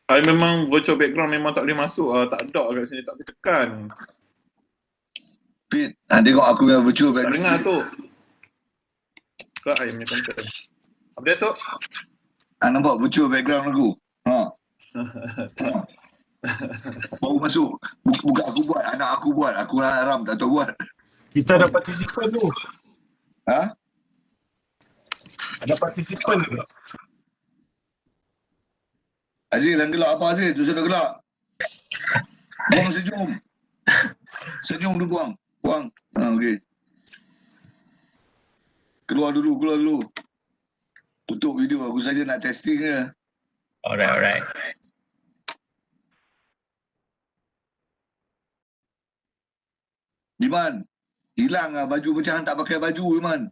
I memang virtual background memang tak boleh masuk tak ada kat sini, tak boleh tekan. Fit, tengok aku yang virtual Tak background. dengar tu. Ke I punya content. Apa dia tu? Nampak virtual background aku. Baru masuk. Bukan aku buat, anak aku buat. Aku haram tak tahu buat. Kita ada partisipan tu. Ha? Ada partisipan ke? Azil, yang gelak apa Azil? Tu sudah gelak. Buang senyum. Senyum tu buang. Buang. Okey. Keluar dulu. Tutup video. Aku saja nak testing je. Alright. Iman, hilang lah baju pecahan, tak pakai baju Iman.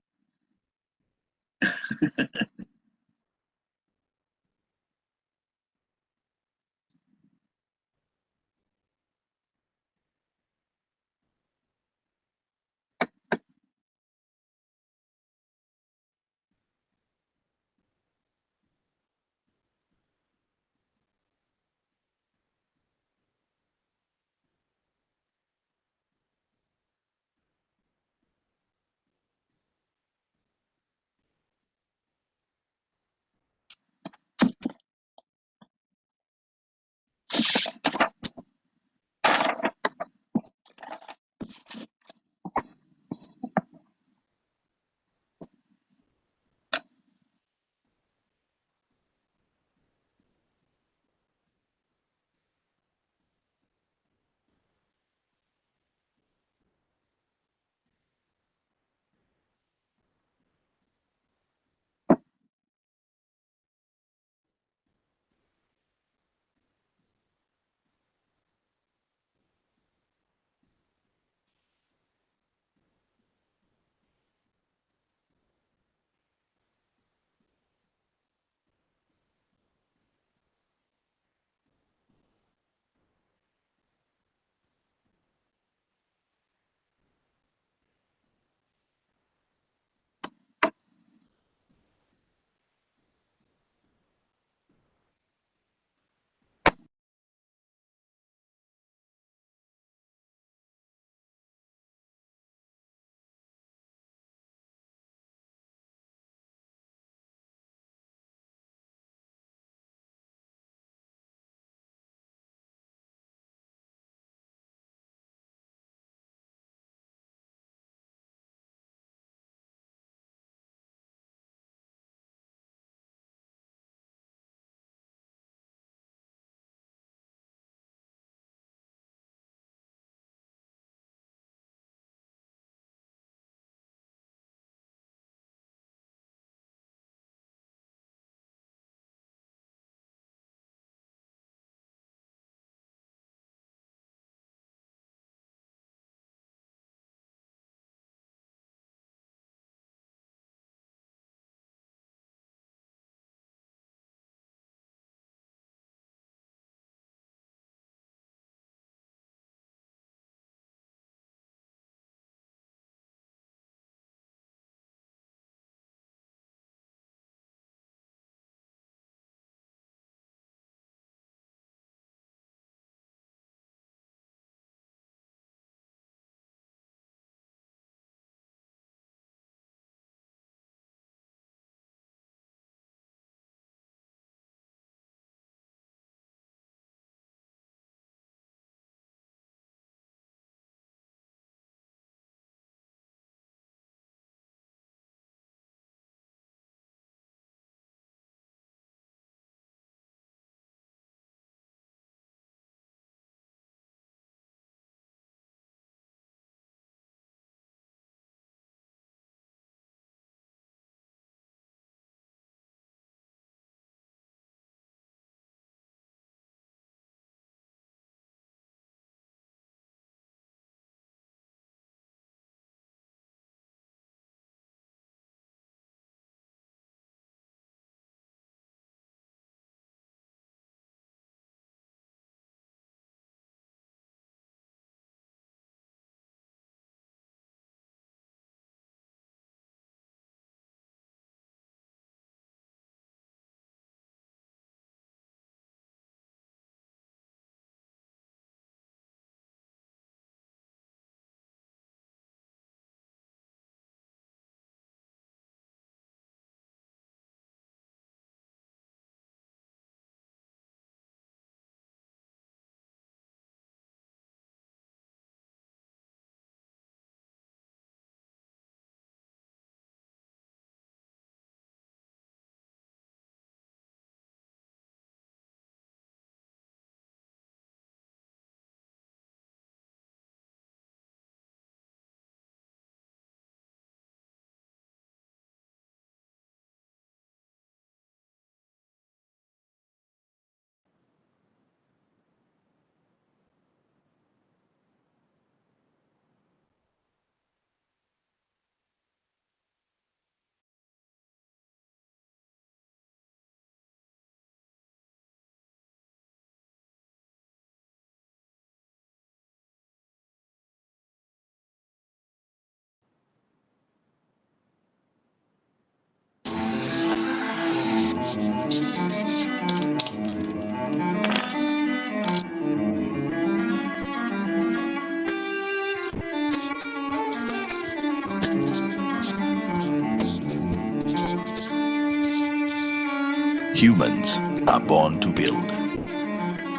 Humans are born to build.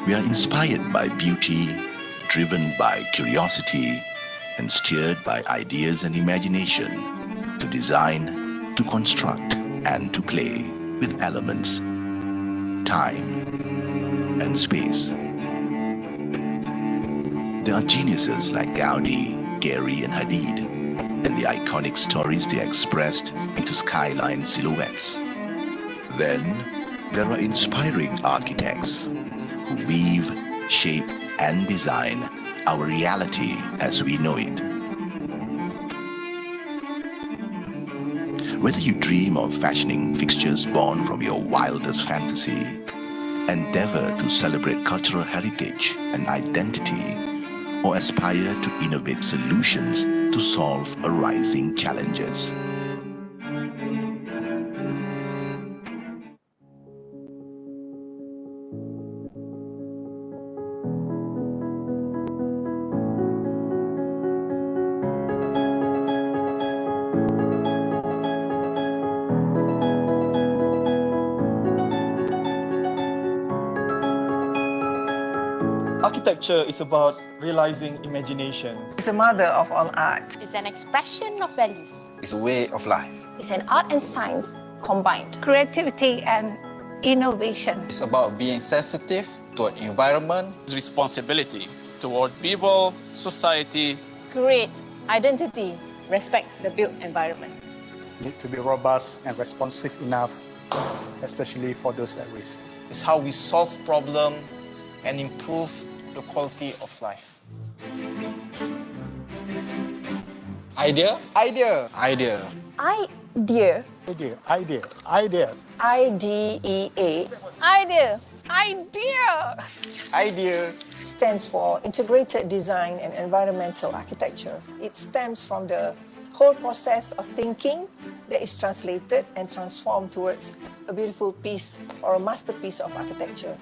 We are inspired by beauty, driven by curiosity, and steered by ideas and imagination to design, to construct, and to play with elements, time, and space. There are geniuses like Gaudi, Gehry, and Hadid, and the iconic stories they expressed into skyline silhouettes. Then, there are inspiring architects who weave, shape, and design our reality as we know it. Whether you dream of fashioning fixtures born from your wildest fantasy, endeavor to celebrate cultural heritage and identity, or aspire to innovate solutions to solve arising challenges, Architecture is about realizing imagination. It's the mother of all art. It's an expression of values. It's a way of life. It's an art and science combined. Creativity and innovation. It's about being sensitive toward environment. Responsibility toward people, society. Create identity. Respect the built environment. Need to be robust and responsive enough, especially for those at risk. It's how we solve problems and improve the quality of life. Idea. Idea. Idea. Idea. Idea, idea, idea. IDEA Idea. Idea. Idea. stands for Integrated Design and Environmental Architecture. It stems from the whole process of thinking that is translated and transformed towards a beautiful piece or a masterpiece of architecture.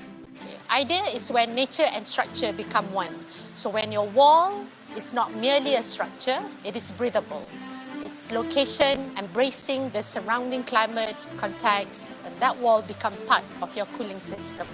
Idea is when nature and structure become one. So when your wall is not merely a structure, it is breathable. Its location, embracing the surrounding climate, context, and that wall become part of your cooling system.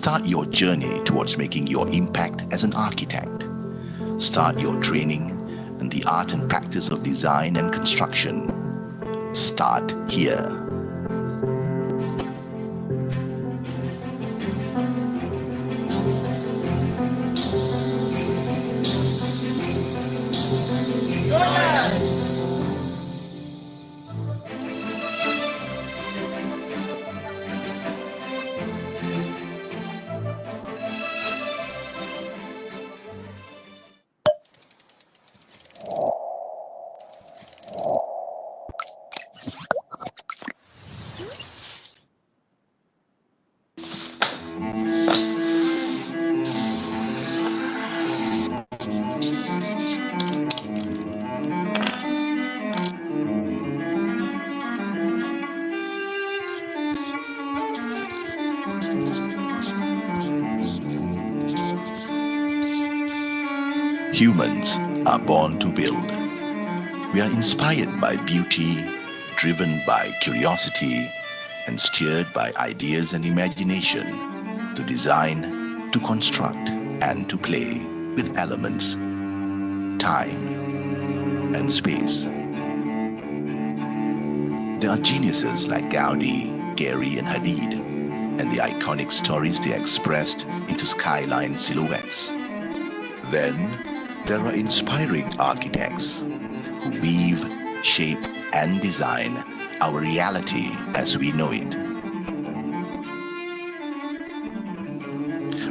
Start your journey towards making your impact as an architect. Start your training in the art and practice of design and construction. Start here. Humans are born to build. We are inspired by beauty, driven by curiosity, and steered by ideas and imagination to design, to construct, and to play with elements, time, and space. There are geniuses like Gaudi, Gehry, and Hadid, and the iconic stories they expressed into skyline silhouettes. Then, there are inspiring architects who weave, shape, and design our reality as we know it.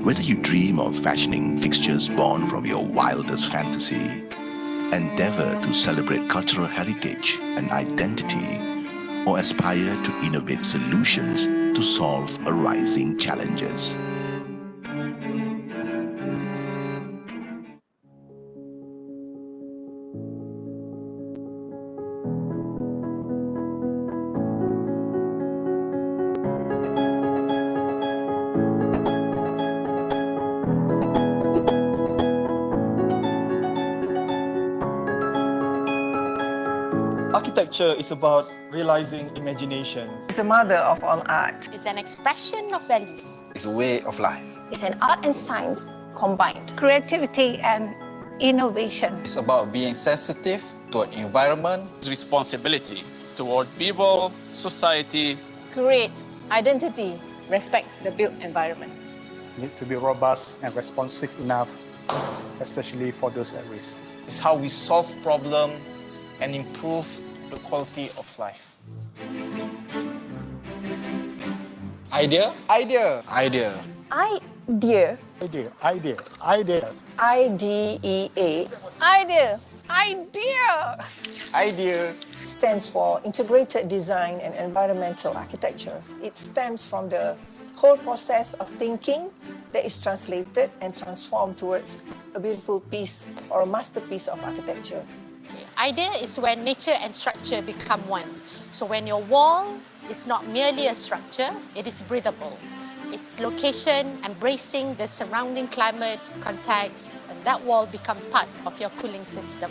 Whether you dream of fashioning fixtures born from your wildest fantasy, endeavor to celebrate cultural heritage and identity, or aspire to innovate solutions to solve arising challenges, Architecture is about realizing imaginations. It's the mother of all art. It's an expression of values. It's a way of life. It's an art and science combined. Creativity and innovation. It's about being sensitive toward environment, responsibility toward people, society. Create identity. Respect the built environment. Need to be robust and responsive enough, especially for those at risk. It's how we solve problems and improve the quality of life. idea, Idea. idea, Idea. Idea, idea, idea. IDEA Idea. Idea. Idea. stands for Integrated Design and Environmental Architecture. It stems from the whole process of thinking that is translated and transformed towards a beautiful piece or a masterpiece of architecture. Idea is when nature and structure become one. So when your wall is not merely a structure, it is breathable. Its location embracing the surrounding climate, context, and that wall become part of your cooling system.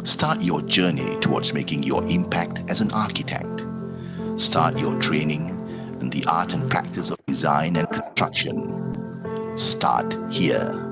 Start your journey towards making your impact as an architect. Start your training in the art and practice of design and construction. Start here.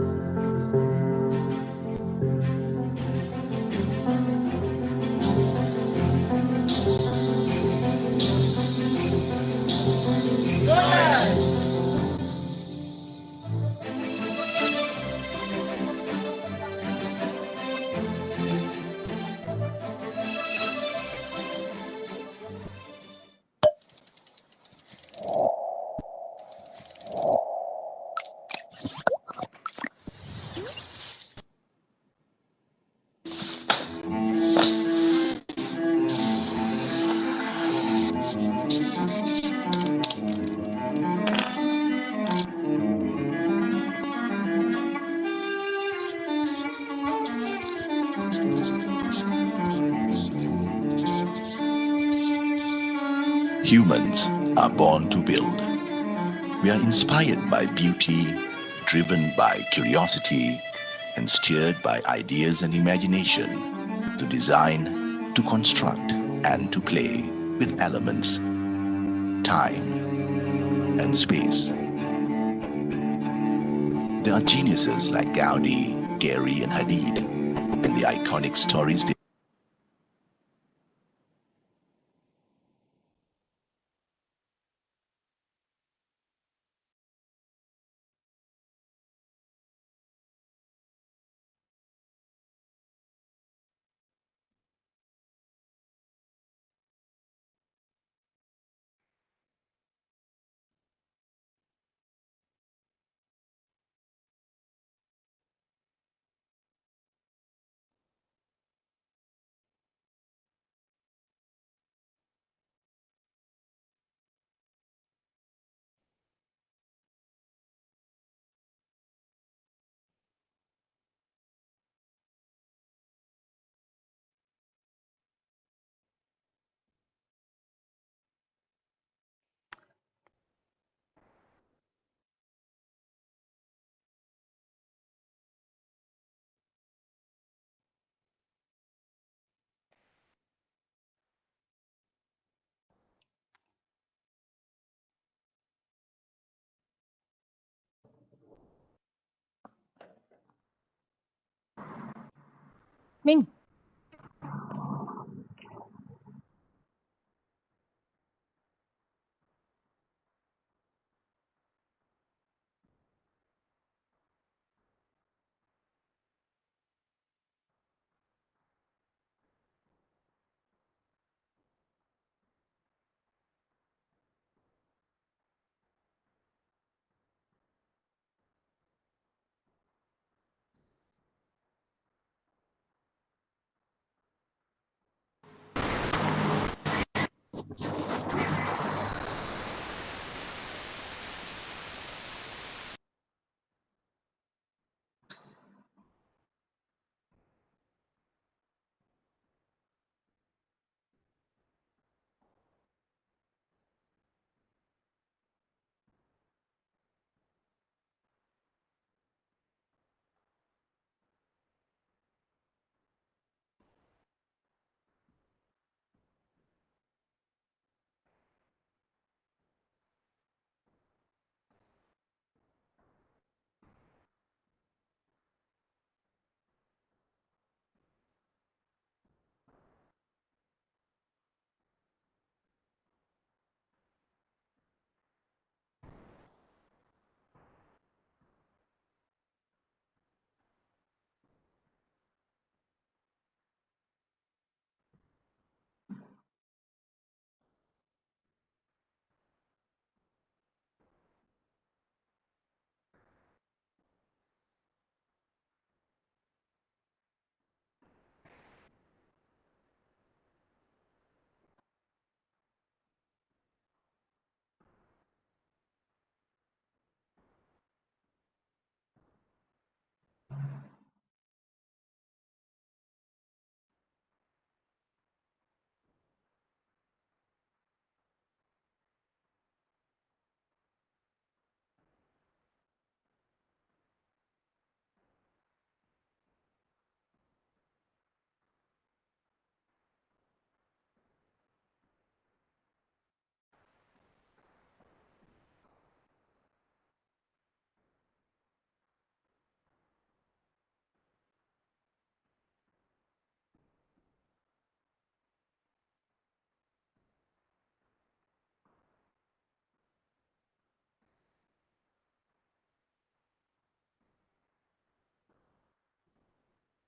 Humans are born to build. We are inspired by beauty, driven by curiosity, and steered by ideas and imagination to design, to construct, and to play with elements, time, and space. There are geniuses like Gaudi, Gehry, and Hadid, and the iconic stories they Ming.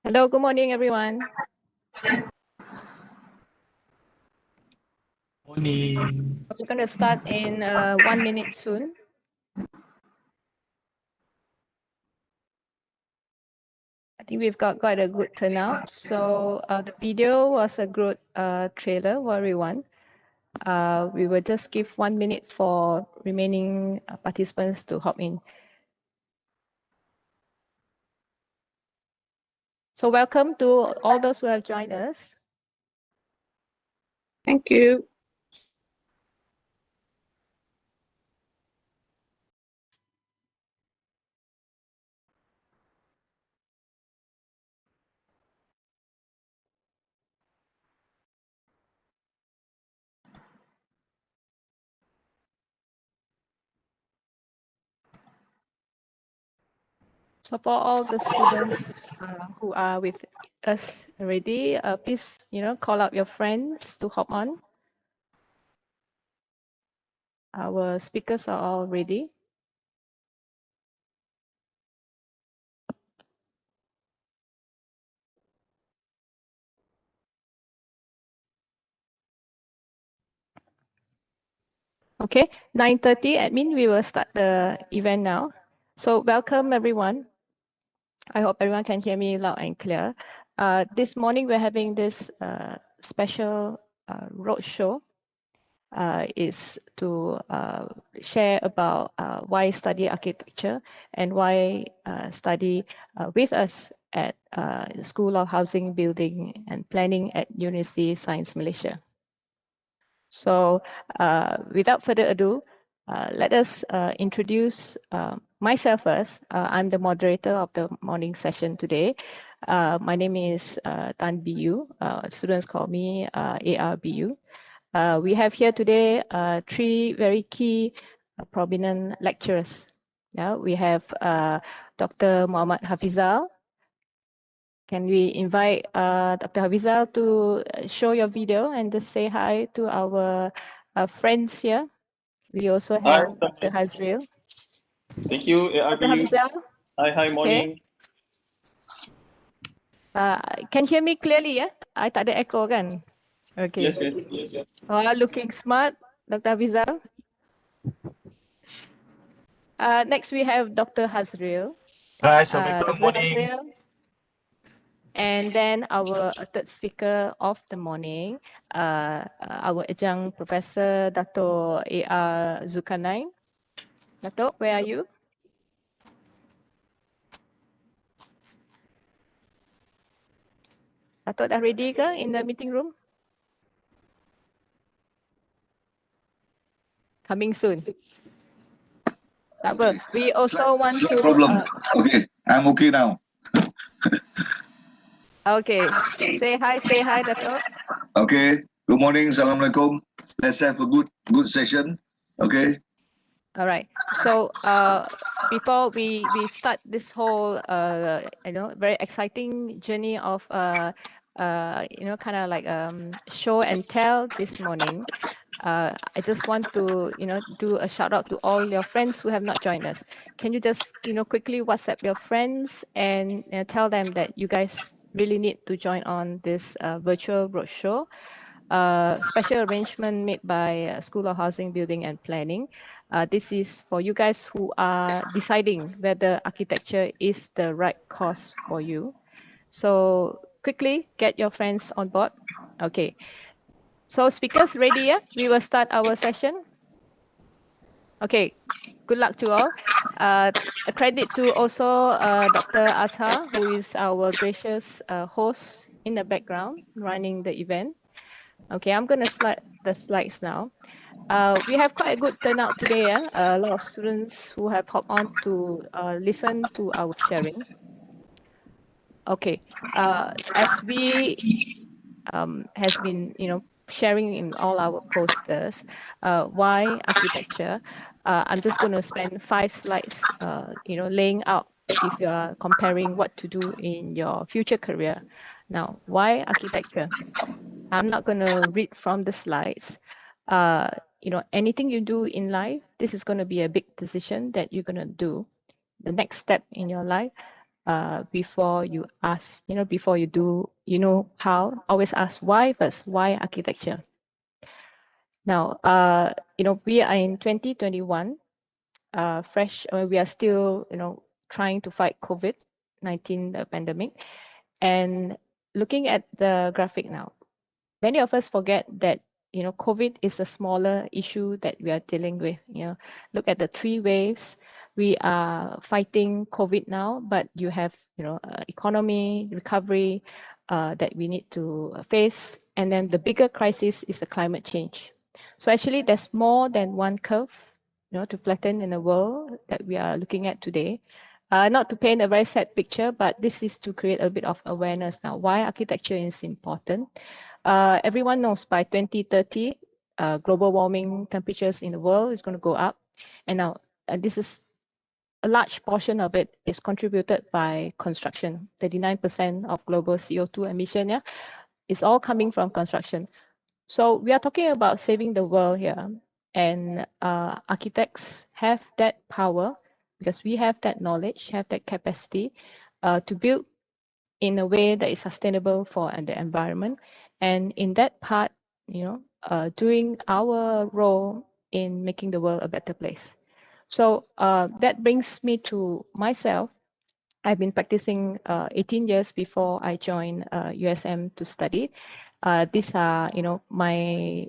Hello, good morning, everyone. Morning. We're going to start in 1 minute soon. I think we've got quite a good turnout. So the video was a good trailer for everyone. We will just give 1 minute for remaining participants to hop in. So welcome to all those who have joined us. Thank you. So for all the students who are with us already, please, call out your friends to hop on. Our speakers are all ready. Okay, 9:30 admin, we will start the event now. So welcome everyone. I hope everyone can hear me loud and clear. This morning we're having this special roadshow. Is to share about why study architecture and why study with us at the School of Housing, Building and Planning at Universiti SAINS Malaysia. So without further ado, let us introduce myself first. I'm the moderator of the morning session today. My name is Tan BU. Students call me ARBU. We have here today three very key prominent lecturers. Yeah, we have Dr. Muhammad Hafizal. Can we invite Dr. Hafizal to show your video and just say hi to our friends here? We also have Dr. Hazril. Thank you, Dr. ARBU. Hafizal. Hi, morning. Can hear me clearly, yeah? I tak ada echo kan? Okay. Yes. Oh, looking smart, Dr. Hafizal. Next, we have Dr. Hazril. Hi, Assalamualaikum. Dr. Morning. Hazril. And then our third speaker of the morning, our adjunct professor, Dato' A.R. Zulkarnain. Dato', where are you? Dato' dah ready ke in the meeting room? Coming soon. Tak apa. We also want to... problem. Okay, I'm okay now. Okay, say hi, Dato'. Okay, good morning, Assalamualaikum. Let's have a good session. Okay. All right. So before we start this whole very exciting journey of kind of like show and tell this morning, I just want to do a shout out to all your friends who have not joined us. Can you just quickly WhatsApp your friends and tell them that you guys really need to join on this virtual roadshow? Special arrangement made by School of Housing, Building and Planning. This is for you guys who are deciding whether architecture is the right course for you. So quickly get your friends on board. Okay. So speakers ready, yeah? We will start our session. Okay. Good luck to all. A credit to also Dr. Azhar, who is our gracious host in the background running the event. Okay, I'm going to slide the slides now. We have quite a good turnout today. A lot of students who have hopped on to listen to our sharing. Okay, as we has been, sharing in all our posters, why architecture? I'm just going to spend 5 slides, laying out if you are comparing what to do in your future career. Now, why architecture? I'm not going to read from the slides. Anything you do in life, this is going to be a big decision that you're going to do. The next step in your life, before you ask, before you do, how, always ask why first, why architecture? Now, we are in 2021, fresh, we are still, trying to fight COVID-19 pandemic. And looking at the graphic now, many of us forget that COVID is a smaller issue that we are dealing with. Look at the 3 waves. We are fighting COVID now, but you have economy recovery that we need to face, and then the bigger crisis is the climate change. So actually, there's more than one curve, to flatten in the world that we are looking at today. Not to paint a very sad picture, but this is to create a bit of awareness now. Why architecture is important. Everyone knows by 2030, global warming temperatures in the world is going to go up. And now this is a large portion of it is contributed by construction. 39% of global CO2 emission, yeah, is all coming from construction. So we are talking about saving the world here, and architects have that power because we have that knowledge, have that capacity to build in a way that is sustainable for the environment. And in that part, doing our role in making the world a better place. So that brings me to myself. I've been practicing 18 years before I joined USM to study. These are, my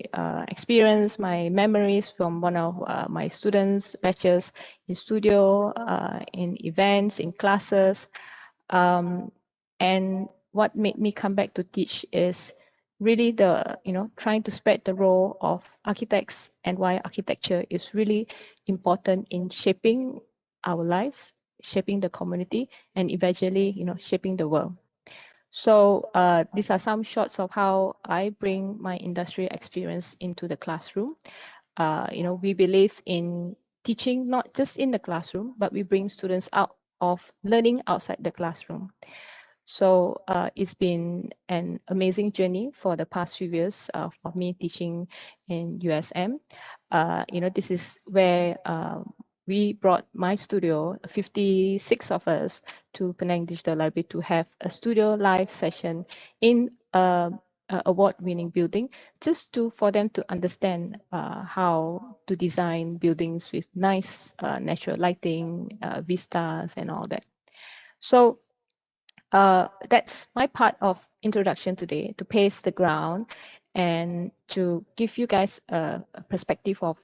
experience, my memories from one of my students' lectures in studio, in events, in classes. And what made me come back to teach is really trying to spread the role of architects and why architecture is really important in shaping our lives, shaping the community, and eventually, shaping the world. So these are some shots of how I bring my industry experience into the classroom. We believe in teaching not just in the classroom, but we bring students out of learning outside the classroom. So it's been an amazing journey for the past few years for me teaching in USM. This is where we brought my studio, 56 of us, to Penang Digital Library to have a studio live session in a award-winning building, just for them to understand how to design buildings with nice natural lighting, vistas, and all that. So that's my part of introduction today, to pace the ground and to give you guys a perspective of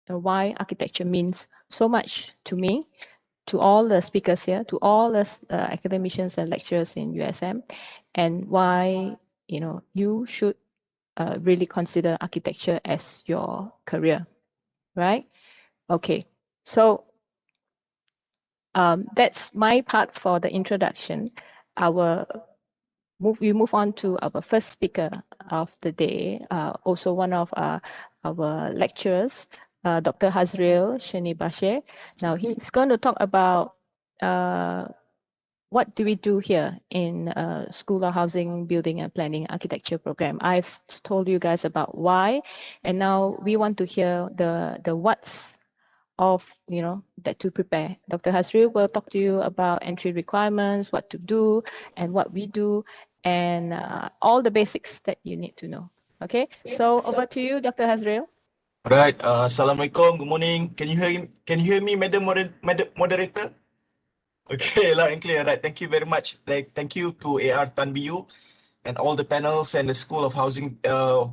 why architecture means so much to me, to all the speakers here, to all the academicians and lecturers in USM, and why you should really consider architecture as your career, right? Okay, so that's my part for the introduction. We move on to our first speaker of the day, also one of our lecturers, Dr. Hazril Shani Bashir. Now he's going to talk about what do we do here in School of Housing, Building and Planning Architecture program. I've told you guys about why, and now we want to hear the what's of that to prepare. Dr. Hazril will talk to you about entry requirements, what to do and what we do, and all the basics that you need to know. Okay, so over to you, Dr. Hazril. Right. Assalamualaikum. Good morning. Can you hear me, Madam Moderator? Okay, loud and clear. Right. Thank you very much. Thank you to AR Tanbiyu and all the panels and the School of Housing,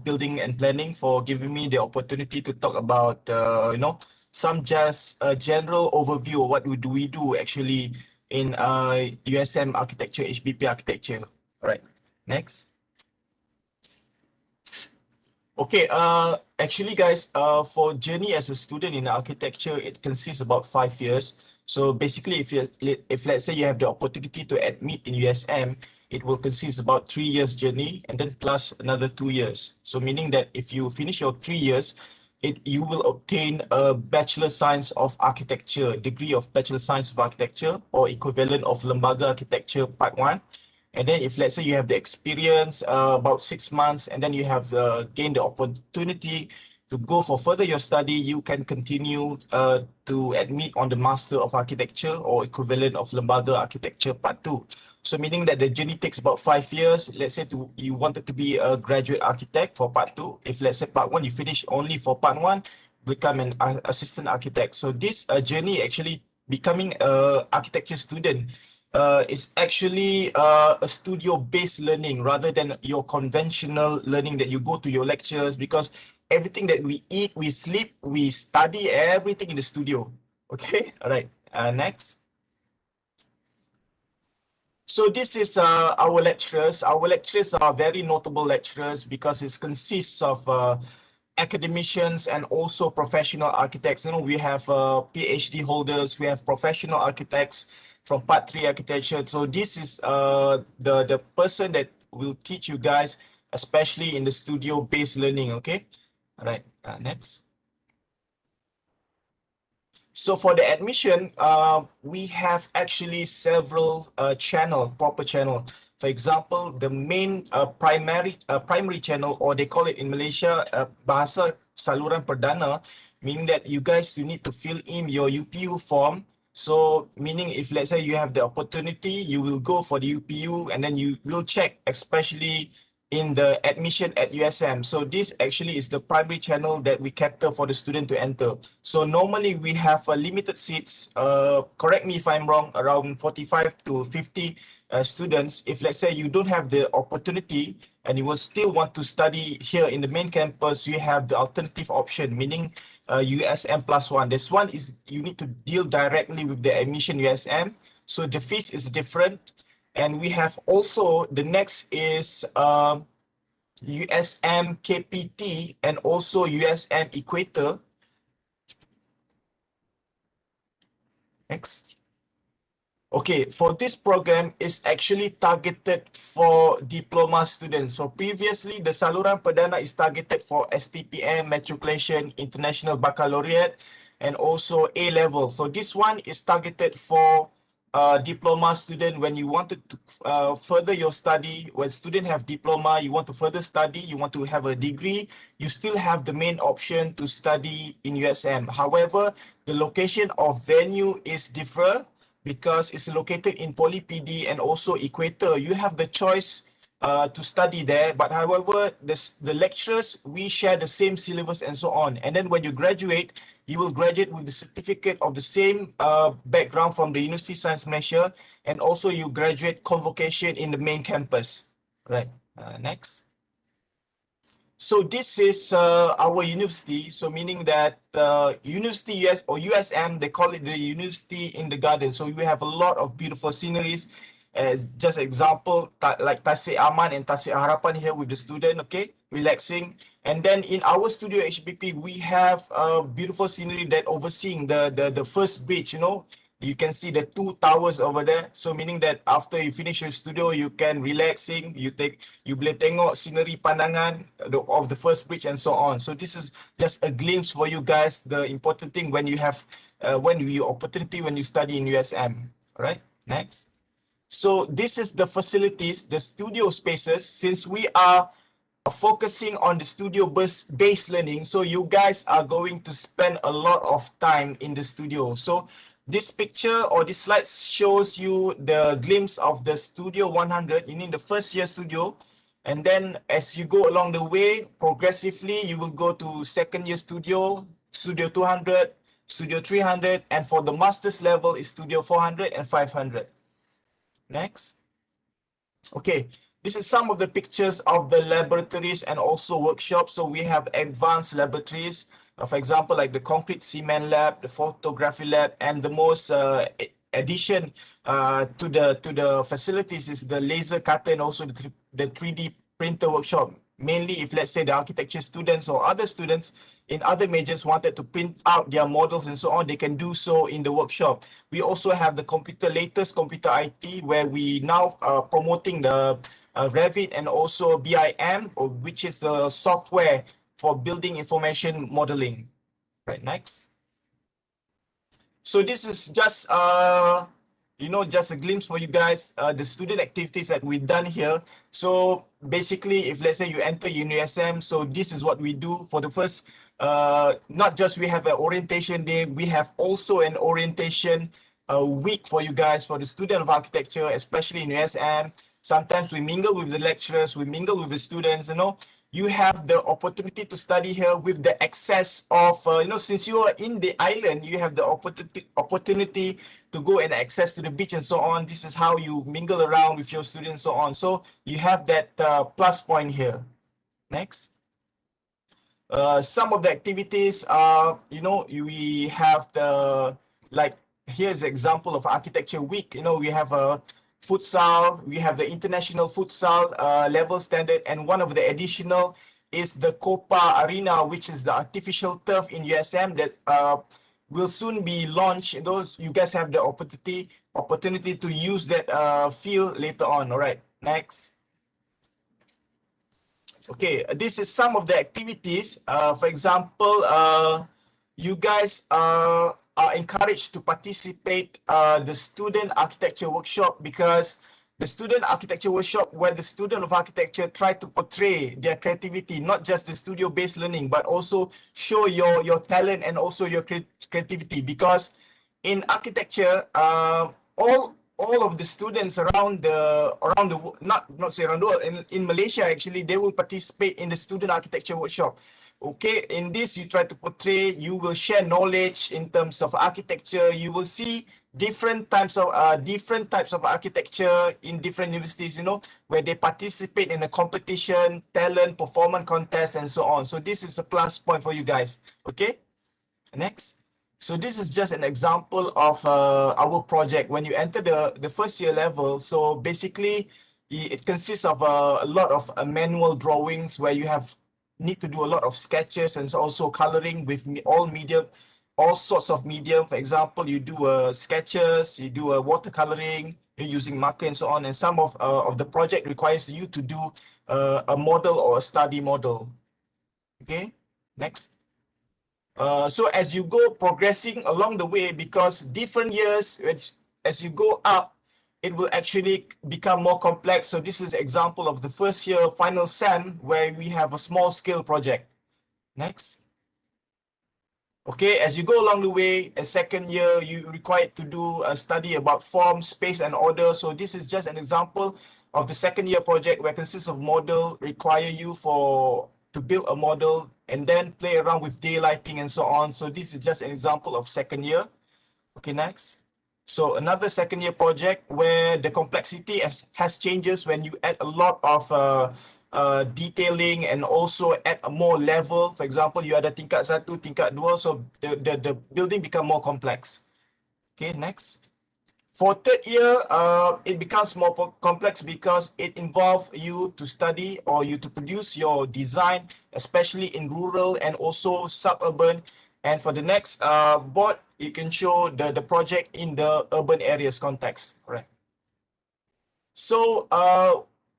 Building and Planning for giving me the opportunity to talk about some just general overview of what we do actually in USM architecture, HBP architecture. All right. Next. Okay, actually guys, for journey as a student in architecture, it consists about 5 years. So basically, if let's say you have the opportunity to admit in USM, it will consist about 3 years journey and then plus another 2 years. So meaning that if you finish your 3 years, you will obtain a Bachelor Science of Architecture, degree of Bachelor Science of Architecture or equivalent of Lembaga Architecture Part 1. And then if let's say you have the experience about 6 months and then you have gained the opportunity to go for further your study, you can continue to admit on the Master of Architecture or equivalent of Lembaga Architecture Part 2. So meaning that the journey takes about 5 years. Let's say you wanted to be a graduate architect for Part 2. If let's say Part 1, you finish only for Part 1, become an assistant architect. So this journey actually becoming an architecture student is actually a studio-based learning rather than your conventional learning that you go to your lectures, because everything that we eat, we sleep, we study, everything in the studio. Okay, all right, next. So this is our lecturers. Our lecturers are very notable lecturers because it consists of academicians and also professional architects. We have PhD holders, we have professional architects from Part 3 architecture. So this is the person that will teach you guys, especially in the studio-based learning, okay? All right, next. So for the admission, we have actually several proper channel. For example, the main primary channel, or they call it in Malaysia, Bahasa Saluran Perdana, meaning that you need to fill in your UPU form. So meaning if let's say you have the opportunity, you will go for the UPU and then you will check, especially in the admission at USM. So this actually is the primary channel that we cater for the student to enter. So normally we have limited seats, correct me if I'm wrong, around 45 to 50 students. If let's say you don't have the opportunity and you will still want to study here in the main campus, you have the alternative option, meaning USM +1. This one is you need to deal directly with the admission USM. So the fees is different. And we have also, the next is USM KPT and also USM Equator. Next. Okay, for this program is actually targeted for diploma students. So previously, the Saluran Perdana is targeted for STPM, Matriculation, International Baccalaureate, and also A-level. So this one is targeted for diploma student when you wanted to further your study. When student have diploma, you want to further study, you want to have a degree, you still have the main option to study in USM. However, the location of venue is different because it's located in Poly PD and also Equator. You have the choice to study there, but however, the lecturers, we share the same syllabus and so on. And then when you graduate, you will graduate with the certificate of the same background from the University of Science Malaysia, and also you graduate convocation in the main campus. Right, next. So this is our university. So meaning that University US or USM, they call it the University in the Garden. So we have a lot of beautiful sceneries. Just example, like Tasik Aman and Tasik Harapan here with the student, okay, relaxing. And then in our studio HBP, we have a beautiful scenery that overseeing the first bridge, you know. You can see the 2 towers over there. So meaning that after you finish your studio, you can relaxing, you boleh tengok scenery pandangan of the first bridge and so on. So this is just a glimpse for you guys, the important thing when you have, when you opportunity when you study in USM, right? Next. So this is the facilities, the studio spaces. Since we are focusing on the studio-based learning, so you guys are going to spend a lot of time in the studio. So this picture or this slide shows you the glimpse of the Studio 100, you need the first year studio. And then as you go along the way, progressively, you will go to second year studio, Studio 200, Studio 300, and for the master's level is Studio 400 and 500. Next. Okay, this is some of the pictures of the laboratories and also workshops. So we have advanced laboratories, for example, like the concrete cement lab, the photography lab, and the most addition to the facilities is the laser cutter and also the 3D printer workshop. Mainly if let's say the architecture students or other students in other majors wanted to print out their models and so on, they can do so in the workshop. We also have the latest computer IT, where we now are promoting the Revit and also BIM, which is the software for building information modeling. Right, next. So this is just you know, just a glimpse for you guys, the student activities that we've done here. So basically, if let's say you enter USM, so this is what we do for the first, not just we have an orientation day, we have also an orientation week for you guys, for the student of architecture, especially in USM. Sometimes we mingle with the lecturers, we mingle with the students, you know. You have the opportunity to study here with the access of, you know, since you are in the island, you have the opportunity to go and access to the beach and so on. This is how you mingle around with your students and so on. So you have that plus point here. Next. Some of the activities are, you know, we have the, like, here's an example of Architecture Week. You know, we have a futsal, we have the international futsal level standard, and one of the additional is the Copa Arena, which is the artificial turf in USM that will soon be launched. Those, you guys have the opportunity to use that field later on. All right, next. Okay, this is some of the activities. For example, you guys are encouraged to participate the student architecture workshop, because the student architecture workshop, where the student of architecture try to portray their creativity, not just the studio-based learning, but also show your talent and also your creativity. Because in architecture, all of the students around the not say around the world, in Malaysia actually, they will participate in the student architecture workshop. Okay, in this you try to portray, you will share knowledge in terms of architecture. You will see different types of architecture in different universities, you know, where they participate in a competition, talent, performance contest, and so on. So this is a plus point for you guys. Okay, next. So this is just an example of our project when you enter the first year level. So basically, it consists of a lot of manual drawings where you need to do a lot of sketches, and also coloring with all sorts of medium. For example, you do sketches, you do watercoloring, you're using marker and so on. And some of the project requires you to do a model or a study model. Okay, next. So as you go progressing along the way, because different years, as you go up, it will actually become more complex. So this is an example of the first year final SEM, where we have a small scale project. Next. Okay, as you go along the way, a second year, you required to do a study about form, space, and order. So this is just an example of the second year project, where consists of model, require you to build a model and then play around with daylighting and so on. So this is just an example of second year. Okay, next. So another second year project where the complexity has changes when you add a lot of detailing and also add a more level. For example, you ada tingkat 1, tingkat 2, so the building become more complex. Okay, next. For third year, it becomes more complex because it involves you to study or you to produce your design, especially in rural and also suburban. And for the next board, you can show the project in the urban areas context. All right. So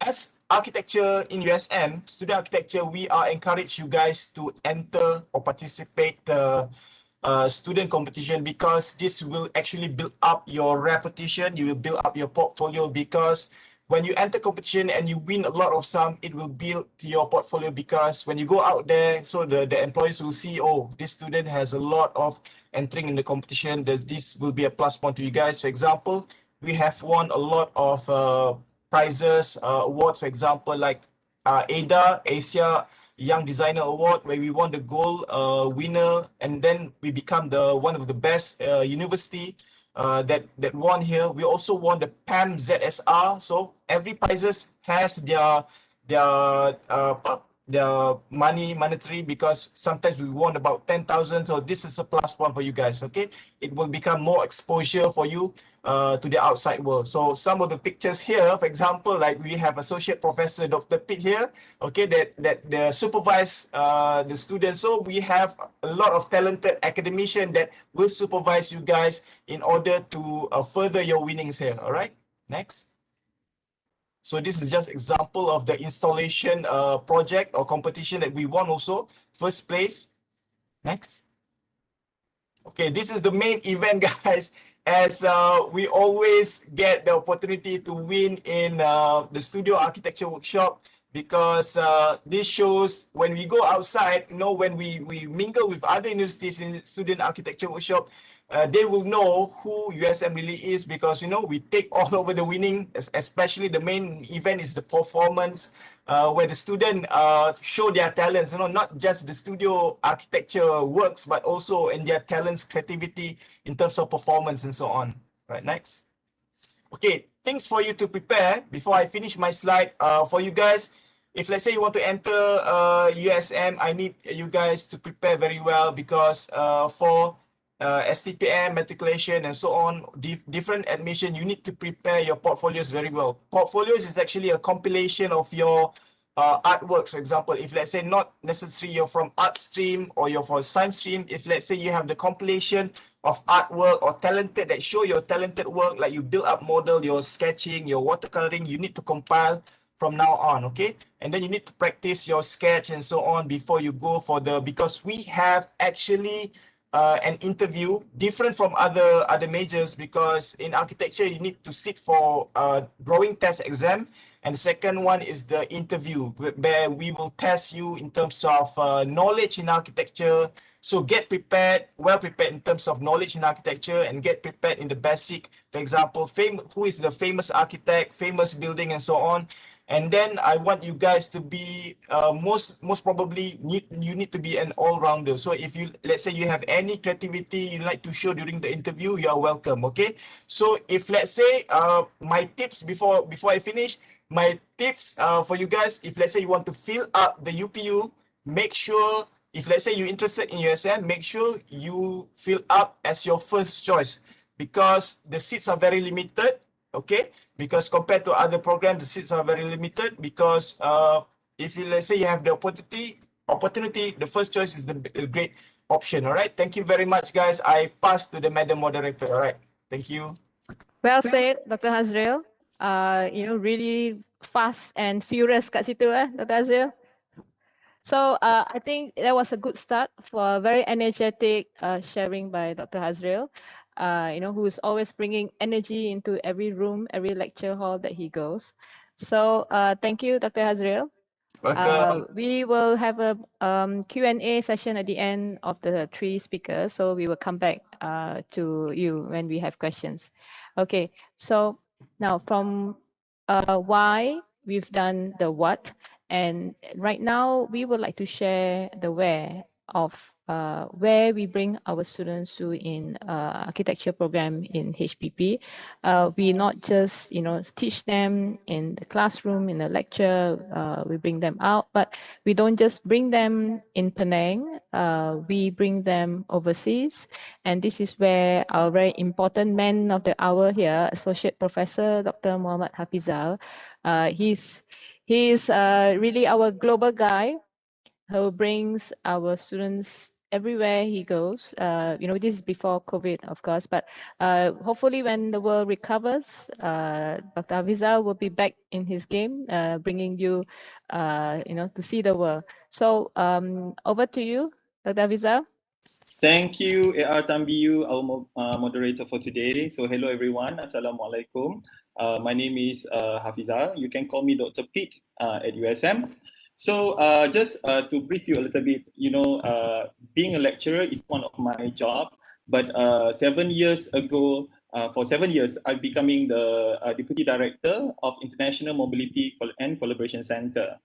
as architecture in USM, student architecture, we are encourage you guys to enter or participate student competition, because this will actually build up your reputation. You will build up your portfolio, because when you enter competition and you win a lot of some, it will build your portfolio, because when you go out there, so the employees will see, oh, this student has a lot of entering in the competition, that this will be a plus point to you guys. For example, we have won a lot of prizes, awards, for example, like ADA, Asia Young Designer Award, where we won the gold winner, and then we become one of the best university that won here. We also won the PAM ZSR. So every prizes has their monetary, because sometimes we won about 10,000. So this is a plus point for you guys. Okay, it will become more exposure for you to the outside world. So some of the pictures here, for example, like we have Associate Professor Dr. Pitt here, okay, that supervise the students. So we have a lot of talented academicians that will supervise you guys in order to further your winnings here. All right, next. So this is just example of the installation project or competition that we won also, first place. Next. Okay, this is the main event, guys, as we always get the opportunity to win in the studio architecture workshop, because this shows when we go outside, you know, when we mingle with other universities in student architecture workshop, they will know who USM really is, because, you know, we take all over the winning, especially the main event is the performance, where the student show their talents, you know, not just the studio architecture works, but also in their talents, creativity in terms of performance and so on. Right, next. Okay, things for you to prepare before I finish my slide. For you guys, if let's say you want to enter USM, I need you guys to prepare very well, because for STPM, matriculation, and so on, different admission, you need to prepare your portfolios very well. Portfolios is actually a compilation of your artworks. For example, if let's say not necessarily you're from art stream or you're from science stream, if let's say you have the compilation of artwork or talented that show your talented work, like you build up model, your sketching, your watercoloring, you need to compile from now on, okay? And then you need to practice your sketch and so on before you go for because we have actually an interview different from other majors, because in architecture you need to sit for drawing test exam, and the second one is the interview where we will test you in terms of knowledge in architecture. So get prepared, well prepared in terms of knowledge in architecture, and get prepared in the basic, for example, who is the famous architect, famous building, and so on. And then I want you guys to be most probably you need to be an all-rounder. So if you, let's say you have any creativity you like to show during the interview, you are welcome. Okay. So if let's say my tips before I finish, my tips for you guys, if let's say you want to fill up the UPU, make sure, if let's say you're interested in USM, make sure you fill up as your first choice, because the seats are very limited. Okay, because compared to other programs, the seats are very limited, because if you, let's say you have the opportunity, the first choice is the great option. All right, thank you very much, guys. I pass to the madam moderator. All right, thank you. Well said, Dr. Hazril. Really fast and furious kat situ, Dr. Hazril. So I think that was a good start for a very energetic sharing by Dr. Hazril, who is always bringing energy into every room, every lecture hall that he goes. So thank you, Dr. Hazril. We will have a Q&A session at the end of the three speakers. So we will come back to you when we have questions. Okay, so now from why, we've done the what, and right now we would like to share the where of where we bring our students to in architecture program in HBP. We not just teach them in the classroom, in the lecture, we bring them out, but we don't just bring them in Penang, we bring them overseas. And this is where our very important man of the hour here, Associate Professor Dr. Muhammad Hafizal, he's really our global guy who brings our students everywhere he goes. This is before COVID, of course, but hopefully when the world recovers, Dr. Hafizal will be back in his game, bringing you, to see the world. So over to you, Dr. Hafizal. Thank you, AR Tambiu, our moderator for today. So hello everyone, Assalamualaikum. My name is Hafizal. You can call me Dr. Pete at USM. So just to brief you a little bit, being a lecturer is one of my job, but 7 years ago, for 7 years, I'm becoming the Deputy Director of International Mobility and Collaboration Center.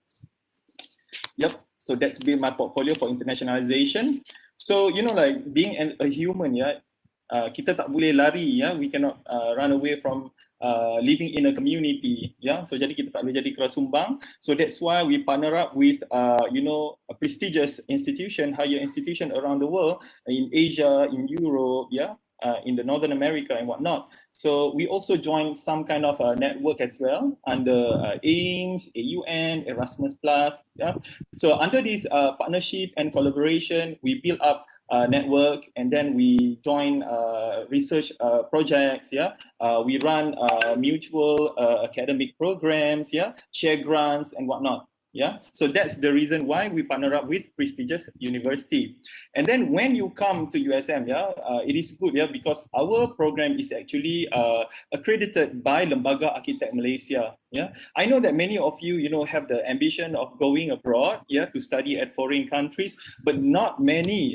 Yep, so that's been my portfolio for internationalization. So, like being a human, kita tak boleh lari, we cannot run away from living in a community, so jadi kita tak boleh jadi kerasumbang. So that's why we partner up with a prestigious institution, higher institution around the world, in Asia, in Europe, in the Northern America and whatnot. So we also joined some kind of a network as well under AIMS, AUN, Erasmus+. So under this partnership and collaboration, we build up a network, and then we join research projects. We run mutual academic programs. Share grants and whatnot. So that's the reason why we partner up with prestigious university. And then when you come to USM, it is good, because our program is actually accredited by Lembaga Architect Malaysia. I know that many of you, have the ambition of going abroad, to study at foreign countries, but not many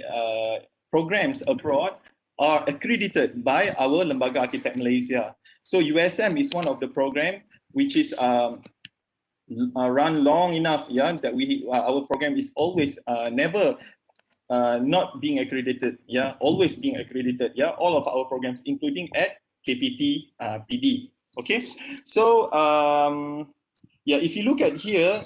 programs abroad are accredited by our Lembaga Architect Malaysia. So USM is one of the program which is run long enough, that our program is always never not being accredited, always being accredited, all of our programs, including at KPT PD. Okay, so if you look at here,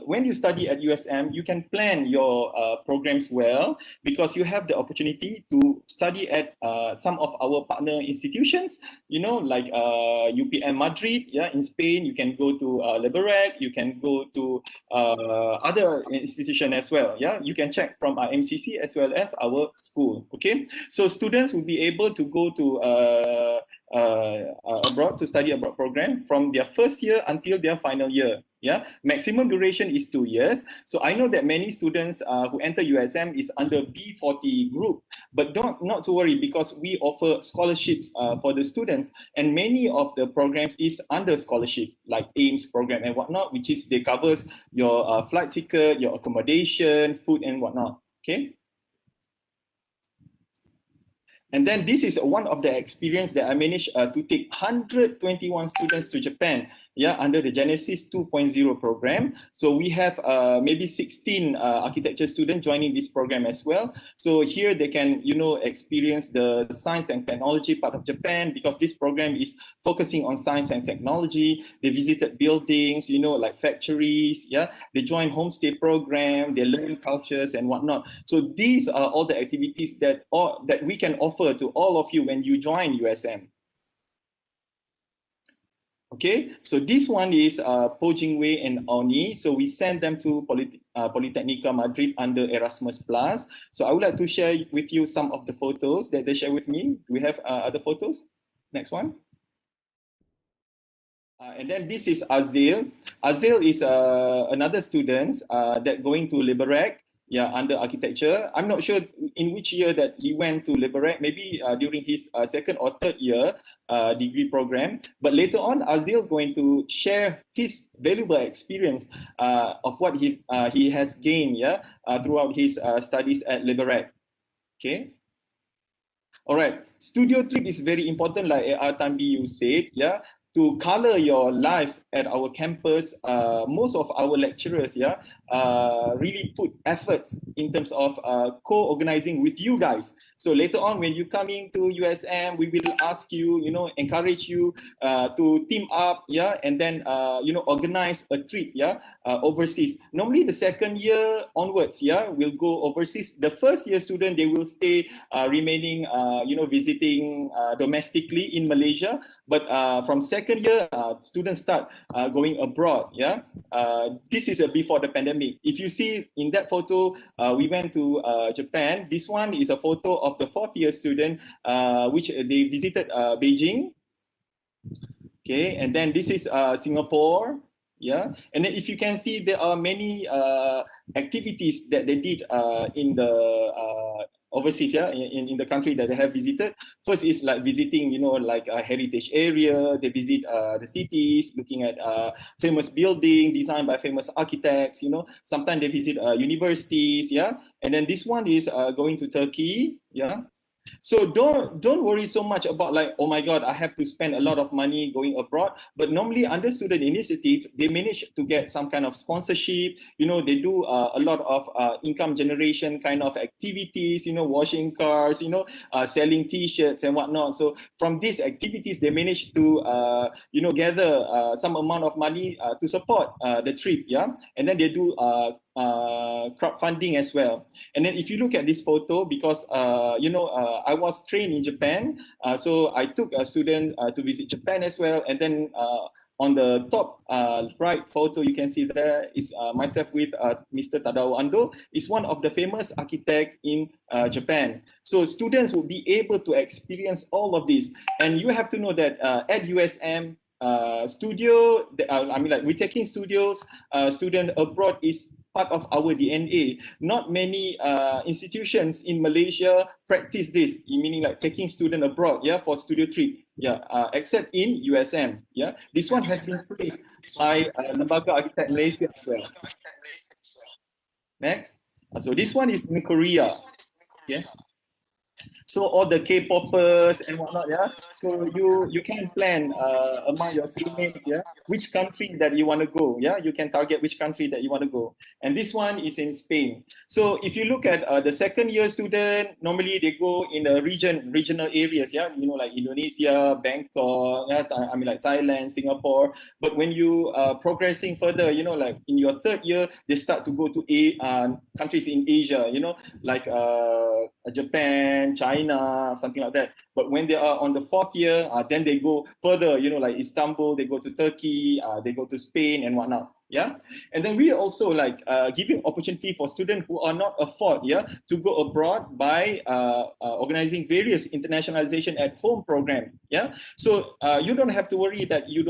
when you study at USM, you can plan your programs well, because you have the opportunity to study at some of our partner institutions, like UPM Madrid, in Spain. You can go to Liberec, you can go to other institution as well. You can check from our MCC as well as our school. Okay, so students will be able to go to abroad, to study abroad program from their first year until their final year. Yeah, maximum duration is 2 years. So I know that many students who enter USM is under B40 group, but not to worry, because we offer scholarships for the students, and many of the programs is under scholarship, like AIMS program and whatnot, which is they covers your flight ticket, your accommodation, food and whatnot. Okay. And then this is one of the experience that I managed to take 121 students to Japan, yeah, under the Genesis 2.0 program. So we have maybe 16 architecture students joining this program as well. So here they can, you know, experience the science and technology part of Japan, because this program is focusing on science and technology. They visited buildings, you know, like factories, yeah. They join homestay program, they learn cultures and whatnot. So these are all the activities that we can offer to all of you when you join USM. Okay, so this one is Po Jingwei and Oni. So we send them to Politecnica Madrid under Erasmus Plus. So I would like to share with you some of the photos that they share with me. Do we have other photos? Next one. And then this is Azil. Azil is another student that going to Liberec, yeah, under architecture. I'm not sure in which year that he went to Liberec, maybe during his second or third year degree program. But later on, Azil going to share his valuable experience of what he has gained, yeah, throughout his studies at Liberec. Okay. All right, studio trip is very important, like Tambi you said, yeah. To color your life at our campus, most of our lecturers, yeah, really put efforts in terms of co-organizing with you guys. So later on, when you come into USM, we will ask you, you know, encourage you to team up, yeah, and then you know, organize a trip, yeah, overseas. Normally, the second year onwards, yeah, will go overseas. The first year student, they will stay remaining, you know, visiting domestically in Malaysia. But from second year, students start going abroad. Yeah, this is before the pandemic. If you see in that photo, we went to Japan. This one is a photo of the fourth year student, which they visited Beijing. Okay, and then this is Singapore. Yeah, and then if you can see, there are many activities that they did in the overseas, yeah, in the country that they have visited. First is like visiting, you know, like a heritage area. They visit the cities, looking at famous building designed by famous architects, you know. Sometimes they visit universities, yeah. And then this one is going to Turkey, yeah. So don't worry so much about like, oh my God, I have to spend a lot of money going abroad. But normally under student initiative, they manage to get some kind of sponsorship. You know, they do a lot of income generation kind of activities, you know, washing cars, you know, selling T-shirts and whatnot. So from these activities, they manage to, you know, gather some amount of money to support the trip, yeah. And then they do crowdfunding as well. And then if you look at this photo, because you know, I was trained in Japan, so I took a student to visit Japan as well. And then on the top right photo, you can see there is myself with Mr. Tadao Ando. Is one of the famous architect in Japan. So students will be able to experience all of this. And you have to know that at USM, studio, I mean, like we're taking studios, student abroad is part of our DNA. Not many institutions in Malaysia practice this, meaning like taking student abroad, yeah, for studio trip, yeah, except in USM, yeah. This one has been placed by Lembaga Architect Malaysia as well. Next, so this one is in Korea, yeah. So all the K-popers and whatnot, yeah. So you can plan among your schoolmates, yeah, which country that you want to go, yeah. You can target which country that you want to go. And this one is in Spain. So if you look at the second year student, normally they go in the regional areas, yeah. You know, like Indonesia, Bangkok, yeah, I mean like Thailand, Singapore. But when you progressing further, you know, like in your third year, they start to go to countries in Asia, you know, like Japan, China, something like that. But when they are on the fourth year, then they go further, you know, like Istanbul, they go to Turkey, they go to Spain and whatnot. Yeah, and then we also like giving opportunity for students who are not afford to go abroad by organizing various internationalization at home program. Yeah, so you don't have to worry that you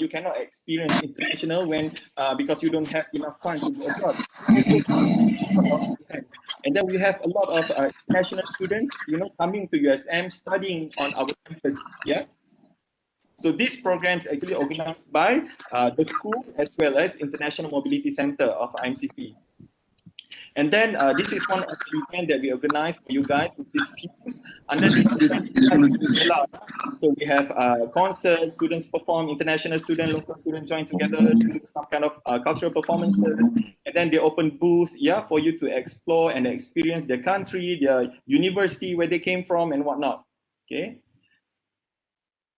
cannot experience international when because you don't have enough funds to go abroad. Also, and then we have a lot of international students, coming to USM studying on our campus. Yeah. So these programs actually organized by the school as well as International Mobility Center of IMCC. And then this is one of the events that we organize for you guys, which is Fuse under this umbrella. So we have concerts, students perform, international student, local student join together, do some kind of cultural performances, and then they open booth, for you to explore and experience their country, their university, where they came from, and whatnot. Okay.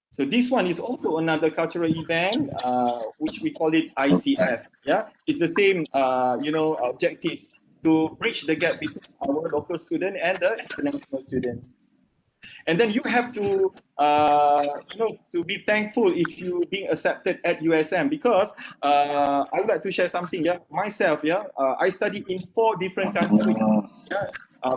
So this one is also another cultural event, which we call it ICF. Yeah, it's the same, objectives to bridge the gap between our local student and the international students. And then you have to, to be thankful if you being accepted at USM, because I would like to share something. Yeah, myself. Yeah, I studied in 4 different countries. Yeah.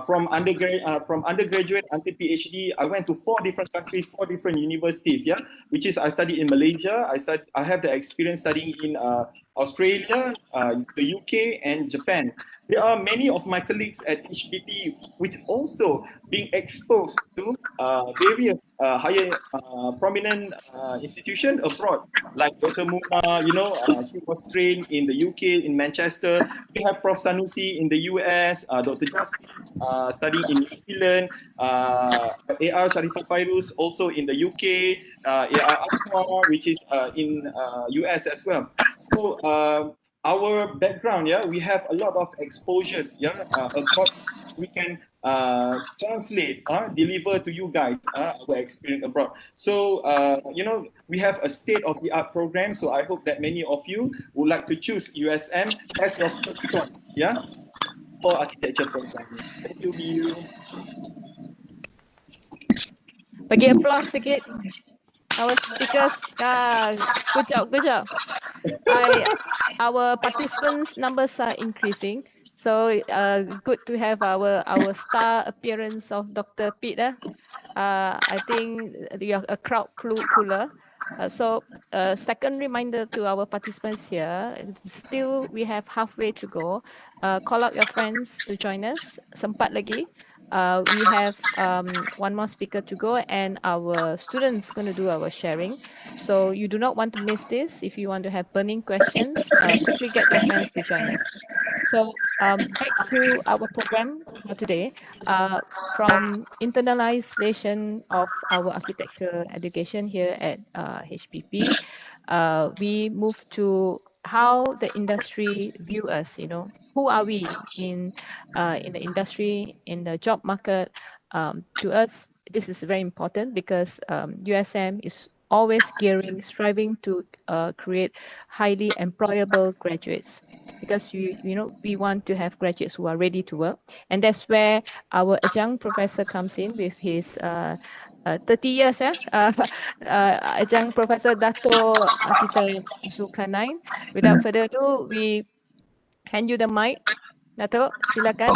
From undergraduate until PhD, I went to 4 different countries, 4 different universities. Yeah, which is I studied in Malaysia. I have the experience studying in Australia, the UK, and Japan. There are many of my colleagues at HBP which also being exposed to various higher prominent institution abroad, like Dr. Muna. She was trained in the UK, in Manchester. We have Prof. Sanusi in the US, Dr. Justin studying in New Zealand, AR Sharifah Fairuz also in the UK, AR Akwa, which is in US as well. So our background, we have a lot of exposures, abroad. We can translate, deliver to you guys our experience abroad. So we have a state-of-the-art program. So I hope that many of you would like to choose USM as your first choice, for architecture program. Thank you, BU. Bagi applause sikit. Our speakers, good job, good job. Our participants numbers are increasing, so good to have our star appearance of Dr. Pete. I think you are a crowd puller. So second reminder to our participants here, still we have halfway to go. Call out your friends to join us. Sempat lagi. We have one more speaker to go, and our students going to do our sharing. So you do not want to miss this. If you want to have burning questions, quickly get your friends to join us. So back to our program for today. From internalization of our architecture education here at HBP, we move to how the industry view us. Who are we in the industry, in the job market? To us, this is very important because USM is always striving to create highly employable graduates, because we want to have graduates who are ready to work, and that's where our adjunct professor comes in with his 30 years, adjunct Professor Dato Kita Zulkarnain. Without further ado, we hand you the mic. Dato, silakan.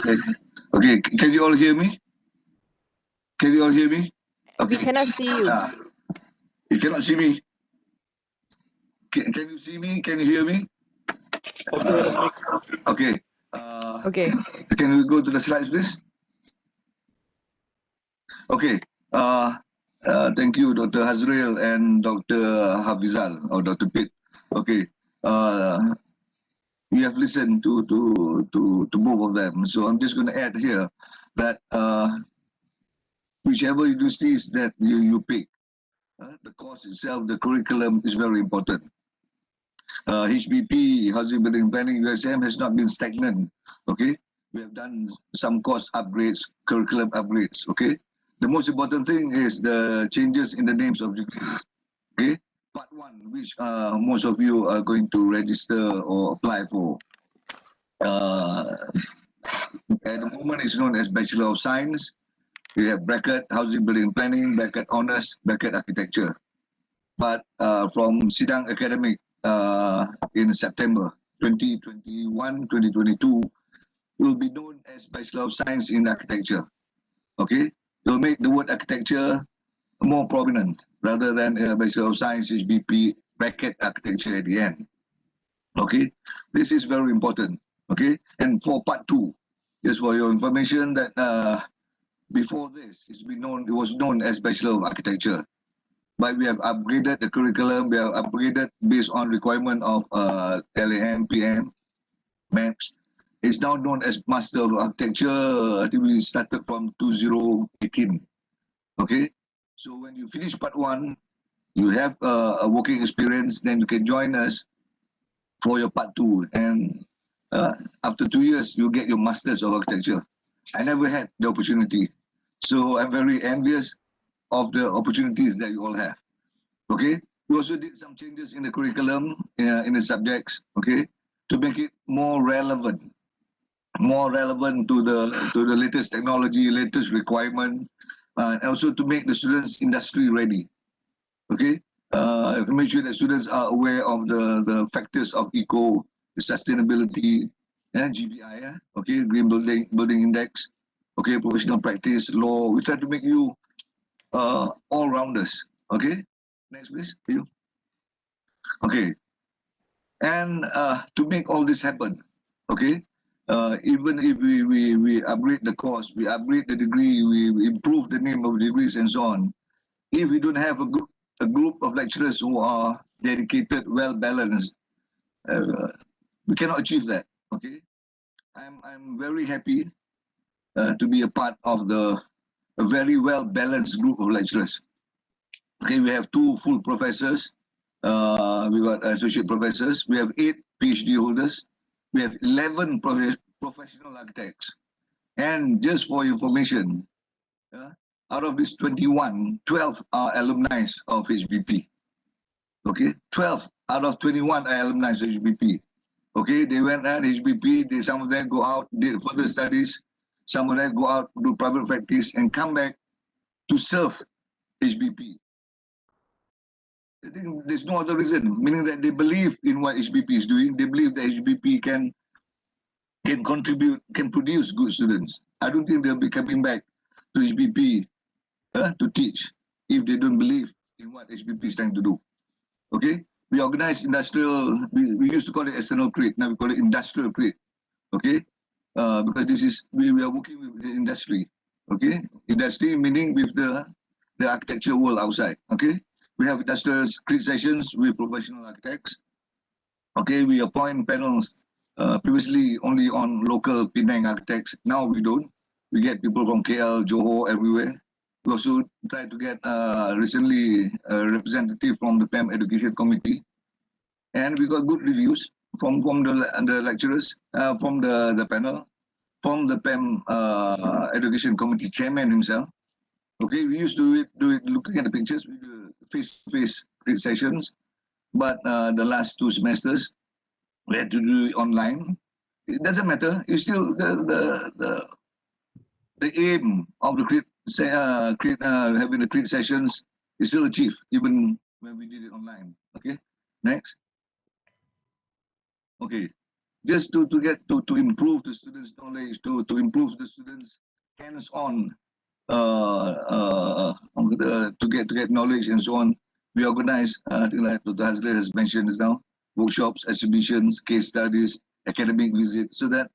Okay. Can you all hear me? Can you all hear me? Okay. We cannot see you. You cannot see me. Can you see me? Can you hear me? Okay. Okay. Can we go to the slides, please? Okay. Thank you, Dr. Hazril and Dr. Hafizal or Dr. Pitt. Okay. We have listened to both of them, so I'm just going to add here that whichever universities that you pick, the course itself, the curriculum is very important. HBP, Housing Building Planning, USM has not been stagnant. Okay, we have done some course upgrades, curriculum upgrades. Okay, the most important thing is the changes in the names of degrees. Okay, part 1, which most of you are going to register or apply for. At the moment, it's known as Bachelor of Science. We have bracket Housing Building Planning, bracket Honors, bracket Architecture. But from Sidang Academic, in September 2021-2022 will be known as Bachelor of Science in Architecture. Okay, it will make the word architecture more prominent rather than Bachelor of Science HBP bracket architecture at the end. Okay, this is very important. Okay, and for part 2, just for your information, that before this, it was known as Bachelor of Architecture, but we have upgraded the curriculum. We have upgraded based on requirement of LAM, PM, MAPS. It's now known as Master of Architecture. I think we started from 2018. Okay, so when you finish part 1, you have a working experience, then you can join us for your part 2, and after 2 years, you get your Masters of Architecture. I never had the opportunity, so I'm very envious of the opportunities that you all have. Okay, we also did some changes in the curriculum, in the subjects, okay, to make it more relevant to the latest technology, latest requirement, and also to make the students industry ready. Okay, to make sure that students are aware of the factors of eco, the sustainability, and GBI, okay, Green Building Index, okay, professional practice, law. We try to make you all-rounders. Okay, next please, you. Okay, and to make all this happen, okay, even if we upgrade the course, we upgrade the degree, we improve the name of degrees and so on, if we don't have a group of lecturers who are dedicated, well balanced, we cannot achieve that. Okay, I'm very happy to be a part of a very well balanced group of lecturers. Okay, we have 2 full professors. We got associate professors. We have 8 PhD holders. We have 11 professional architects. And just for information, out of these 21, 12 are alumni of HBP. Okay, 12 out of 21 are alumni of HBP. Okay, they went at HBP, some of them go out, did further studies, some of them go out, do private practice, and come back to serve HBP. I think there's no other reason, meaning that they believe in what HBP is doing. They believe that HBP can contribute, can produce good students. I don't think they'll be coming back to HBP to teach if they don't believe in what HBP is trying to do. Okay, we organize industrial, we used to call it external credit, now we call it industrial credit. Okay, because this is, we are working with the industry. Okay, industry meaning with the architecture world outside. Okay, we have industrial credit sessions with professional architects. Okay, we appoint panels previously only on local Penang architects. Now we don't. We get people from KL, Johor, everywhere. We also try to get recently a representative from the PEM Education Committee. And we got good reviews from the lecturers, from the panel, from the PEM Education Committee chairman himself. Okay, we used to do it looking at the pictures, we do face-to-face sessions, but the last 2 semesters, we had to do it online. It doesn't matter. It's still the aim of the having the credit sessions is still achieved even when we did it online. Okay, next. Okay, just to improve the students' knowledge, to improve the students' hands-on, to get knowledge and so on. We organize, I think like Dr. Hazler has mentioned this now, workshops, exhibitions, case studies, academic visits, so that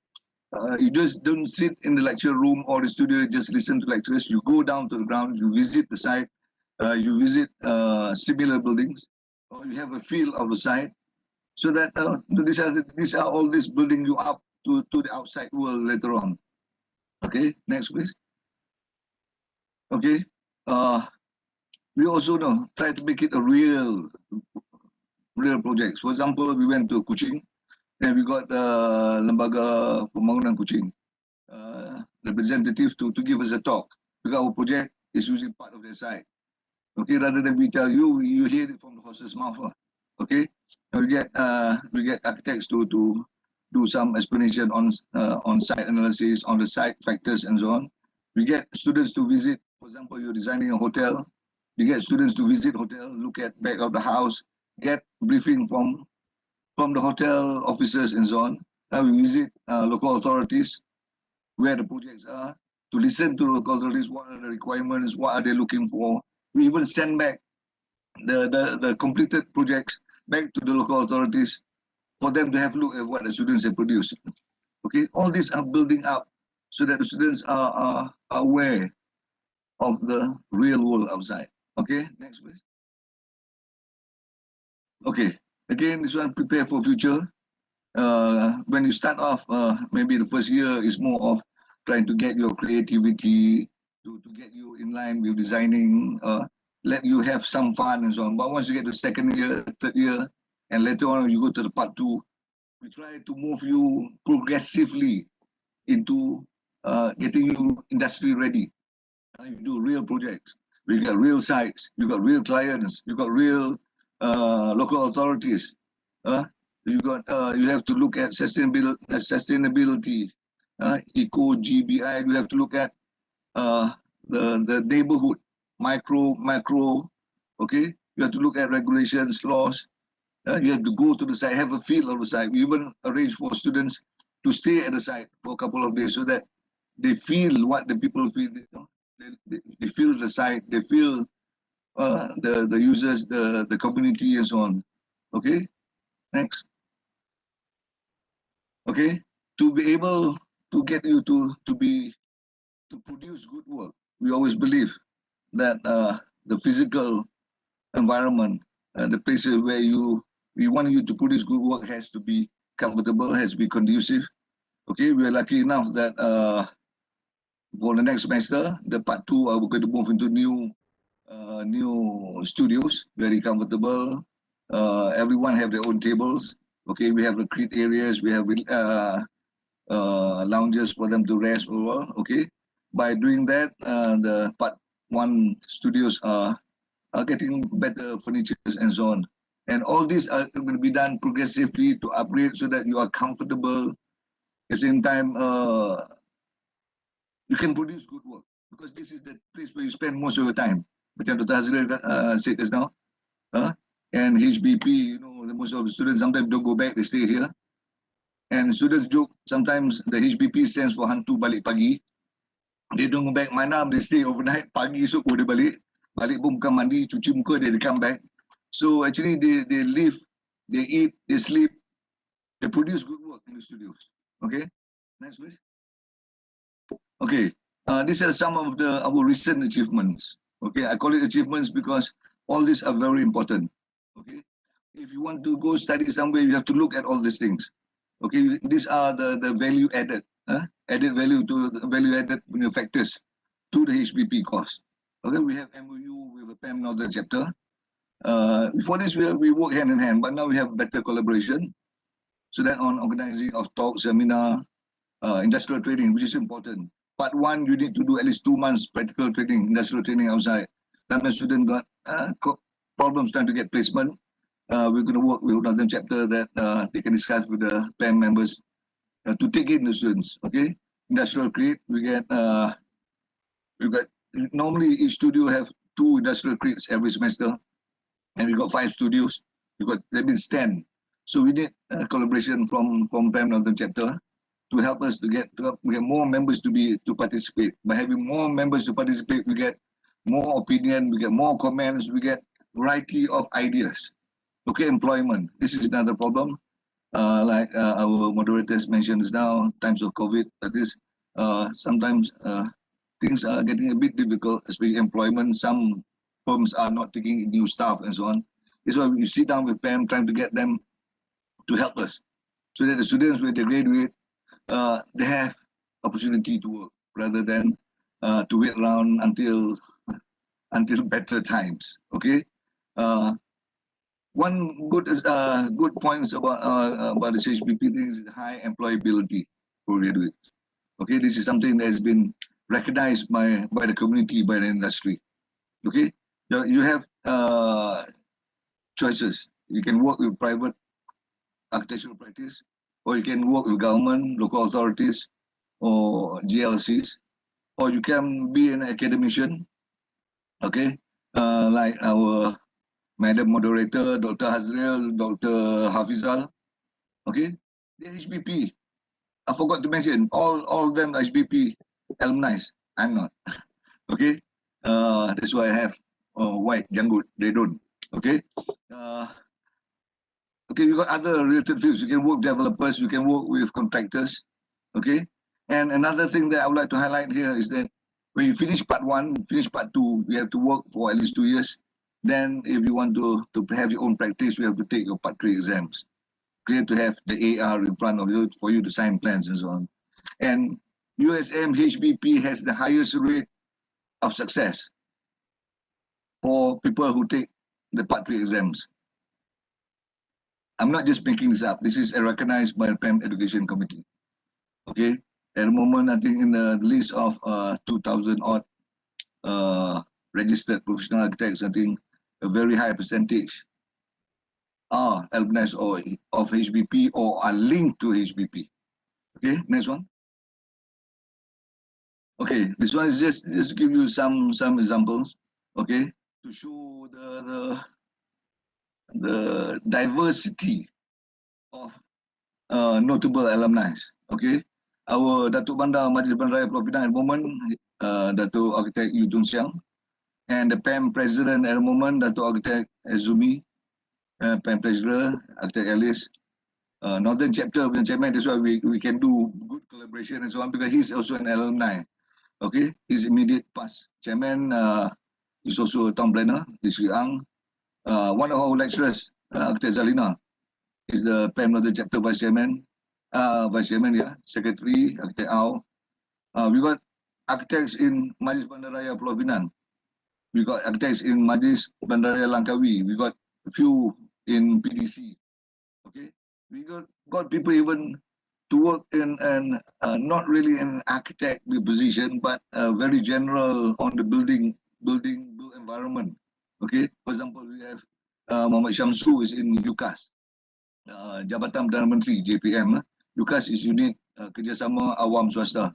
you just don't sit in the lecture room or the studio, just listen to lecturers. You go down to the ground, you visit the site, you visit similar buildings, or you have a feel of the site, so that these are all this building you up to the outside world later on. Okay, next please. Okay, we also try to make it a real project. For example, we went to Kuching, and we got Lembaga Pembangunan Kuching representative to give us a talk, because our project is using part of their site. Okay, rather than we tell you, you hear it from the horse's mouth. Okay, and we get architects to do some explanation on site analysis, on the site factors and so on. We get students to visit. For example, you're designing a hotel. You get students to visit hotel, look at back of the house, get briefing from from the hotel officers and so on. We visit local authorities where the projects are, to listen to local authorities, what are the requirements, what are they looking for. We even send back the completed projects back to the local authorities for them to have a look at what the students have produced. Okay, all these are building up so that the students are aware of the real world outside. Okay, next please. Okay, again, this one, prepare for future. When you start off, maybe the first year is more of trying to get your creativity, to get you in line with designing, let you have some fun and so on. But once you get to second year, third year, and later on you go to the part 2, we try to move you progressively into getting you industry ready. You do real projects. We got real sites. You got real clients. You got real local authorities. You have to look at sustainability, eco GBI. You have to look at the neighborhood, macro. Okay, you have to look at regulations, laws. You have to go to the site, have a feel of the site. We even arrange for students to stay at the site for a couple of days so that they feel what the people feel. You know? They feel the site, they feel the users, the community, and so on. Okay, next. Okay, to be able to get you to produce good work, we always believe that the physical environment, the places where we want you to produce good work has to be comfortable, has to be conducive. Okay, we are lucky enough that for the next semester, the part 2, we're going to move into new studios, very comfortable. Everyone have their own tables. Okay, we have retreat areas, we have lounges for them to rest overall. Okay, by doing that, the part 1 studios are getting better furnitures and so on. And all these are going to be done progressively to upgrade so that you are comfortable. At the same time, you can produce good work because this is the place where you spend most of your time. Macam Dr. Hazril said just now. And HBP, you know, most of the students sometimes don't go back, they stay here. And students joke, sometimes the HBP stands for hantu balik pagi. They don't go back Manam, they stay overnight, pagi esok boleh balik. Balik pun bukan mandi, cuci muka, they come back. So actually they live, they eat, they sleep, they produce good work in the studios. Okay, next please. Okay, these are some of our recent achievements. Okay, I call it achievements because all these are very important. Okay, if you want to go study somewhere, you have to look at all these things. Okay, these are the value added, added value to the value added factors to the HBP course. Okay, we have MOU with the PAM Northern chapter. Before this, we work hand in hand, but now we have better collaboration. So that on organizing of talk, seminar, industrial training, which is important. Part 1, you need to do at least 2 months practical training, industrial training outside. Sometimes students got problems trying to get placement. We're going to work with Northern chapter that they can discuss with the PAM members to take in the students. Okay, industrial create, we got normally each studio have 2 industrial creates every semester, and we got 5 studios. That means 10. So we need collaboration from PAM Northern chapter to help us to get more members to participate. By having more members to participate, we get more opinion, we get more comments, we get variety of ideas. Okay, employment. This is another problem. Like our moderators mentioned just now, times of COVID, that is, sometimes things are getting a bit difficult, especially employment. Some firms are not taking new staff and so on. That's why we sit down with PAM, trying to get them to help us, so that the students, when they graduate, they have opportunity to work rather than to wait around until better times. Okay. One good points about this HBP thing is high employability for graduates. Okay, this is something that has been recognized by the community, by the industry. Okay, you have choices. You can work with private architectural practice, or you can work with government, local authorities, or GLCs, or you can be an academician. Okay, like our Madam Moderator, Dr. Hazril, Dr. Hafizal, Okay, the HBP. I forgot to mention all of them HBP alumni. I'm not. Okay, that's why I have white janggut. They don't. Okay. Okay, you got other related fields. You can work with developers. You can work with contractors. Okay. And another thing that I would like to highlight here is that when you finish part 1, finish part 2, you have to work for at least 2 years. Then if you want to have your own practice, you have to take your part 3 exams. Okay, to have the AR in front of you for you to sign plans and so on. And USM HBP has the highest rate of success for people who take the part 3 exams. I'm not just making this up. This is recognized by the PEM Education Committee. Okay, at the moment, I think in the list of 2,000 odd registered professional architects, I think a very high percentage are alumni of HBP or are linked to HBP. Okay, next one. Okay, this one is just to give you some examples. Okay, to show the diversity of notable alumni. Okay, our Datuk Bandar Majlis Bandaraya Pulau Pinang at the moment, Datuk Architect Yu Tun Siang, and the PEM President at the moment, Datuk Architect Azumi, PEM Treasurer, Architect Alice, Northern Chapter Chairman. That's why we can do good collaboration and so on, because he's also an alumni. Okay, his immediate past chairman is also a town planner, Sri Ang. One of our lecturers, Architect Zalina, is the PEM Northern Chapter Vice Chairman. Secretary, Architect Ao. We got architects in Majlis Bandaraya Pulau Pinang. We got architects in Majlis Bandaraya Langkawi. We got a few in PDC. Okay, we got people even to work in not really an architect position, but very general on the built environment. Okay, for example, we have Muhammad Syamsu is in UKAS, Jabatan Perdana Menteri JPM. UKAS is unit kerjasama awam swasta.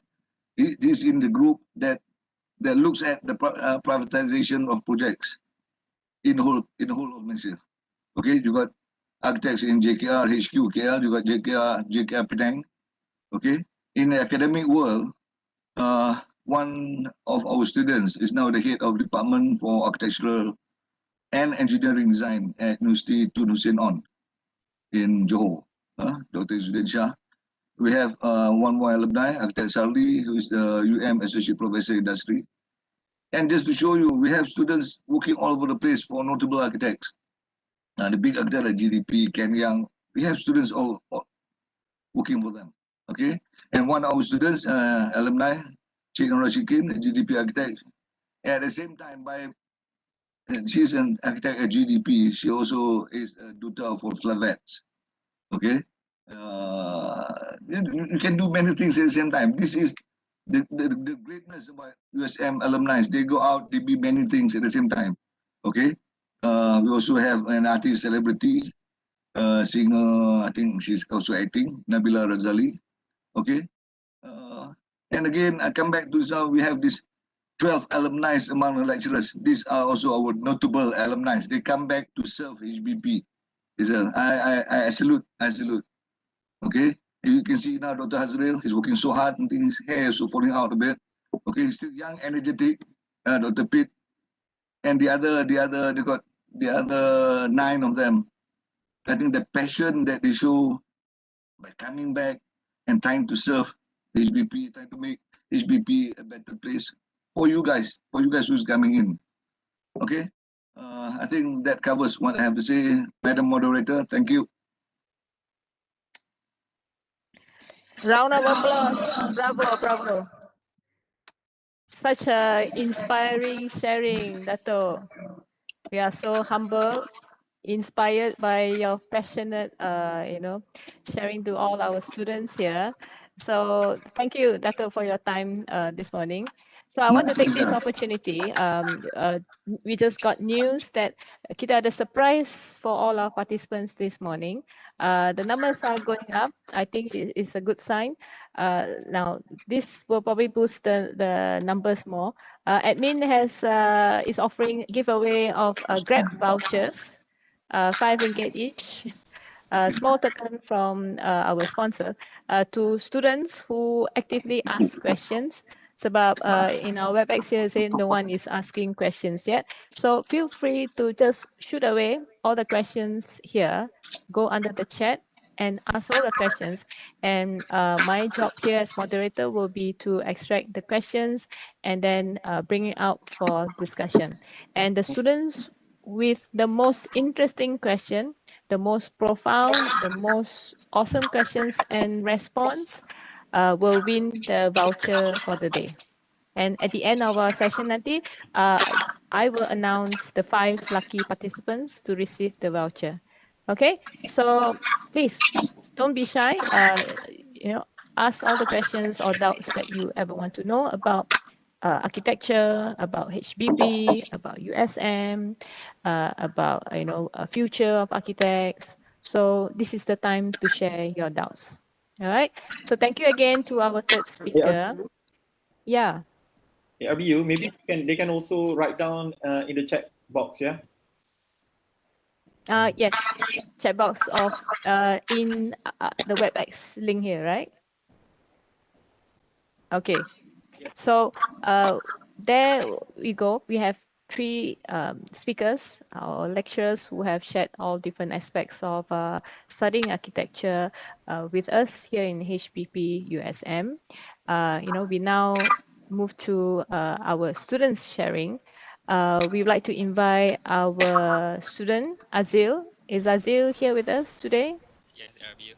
This is in the group that looks at the privatization of projects in the whole of Malaysia. Okay, you got architects in JKR HQ KL, you got JKR Penang. Okay, in the academic world, one of our students is now the head of department for architectural and engineering design at Universiti Tun Hussein On in Johor, Dr. Izzuddin Shah. We have one more alumni, Architect Sarli, who is the Associate Professor Industry. And just to show you, we have students working all over the place for notable architects. The big architect like GDP, Ken Yang, we have students all working for them. Okay, and one of our students, alumni, Cik Nora Shikin, GDP architect. At the same time, she's an architect at GDP. She also is a tutor for Flavets. Okay, you can do many things at the same time. This is the greatness about USM alumni. They go out, they be many things at the same time. Okay, we also have an artist celebrity, singer. I think she's also acting, Nabila Razali. Okay, and again, I come back to this. We have this 12 alumni among the lecturers. These are also our notable alumni. They come back to serve HBP. I salute. Okay, you can see now Dr. Hazril, he's working so hard and his hair is so falling out a bit. Okay, he's still young, energetic. Dr. Pitt and the other 9 of them. I think the passion that they show by coming back and trying to serve HBP, trying to make HBP a better place for you guys who's coming in. Okay, I think that covers what I have to say, Madam Moderator. Thank you. Round of applause. Bravo. Such a inspiring sharing, Dato'. We are so humble, inspired by your passionate, sharing to all our students here. So thank you, Dato', for your time this morning. So I want to take this opportunity. We just got news that kita ada surprise for all our participants this morning. The numbers are going up. I think it's a good sign. Now this will probably boost the numbers more. Admin is offering giveaway of Grab vouchers, 5 ringgit each. small token from our sponsor to students who actively ask questions. Sebab in our WebEx here, say no one is asking questions yet. So feel free to just shoot away all the questions here. Go under the chat and ask all the questions. And my job here as moderator will be to extract the questions and then bring it out for discussion. And the students with the most interesting question, the most profound, the most awesome questions and response will win the voucher for the day. And at the end of our session nanti, I will announce the 5 lucky participants to receive the voucher. Okay, so please don't be shy. Ask all the questions or doubts that you ever want to know about architecture, about HBP, about USM, about future of architects. So this is the time to share your doubts. All right. So thank you again to our third speaker. Yeah. RBU, maybe they can also write down in the chat box, yeah? Yes, chat box of in the WebEx link here, right? Okay. So there we go. We have 3 speakers or lecturers who have shared all different aspects of studying architecture with us here in HBP USM. We now move to our students sharing. We would like to invite our student Azil. Is Azil here with us today? Yes, RBU.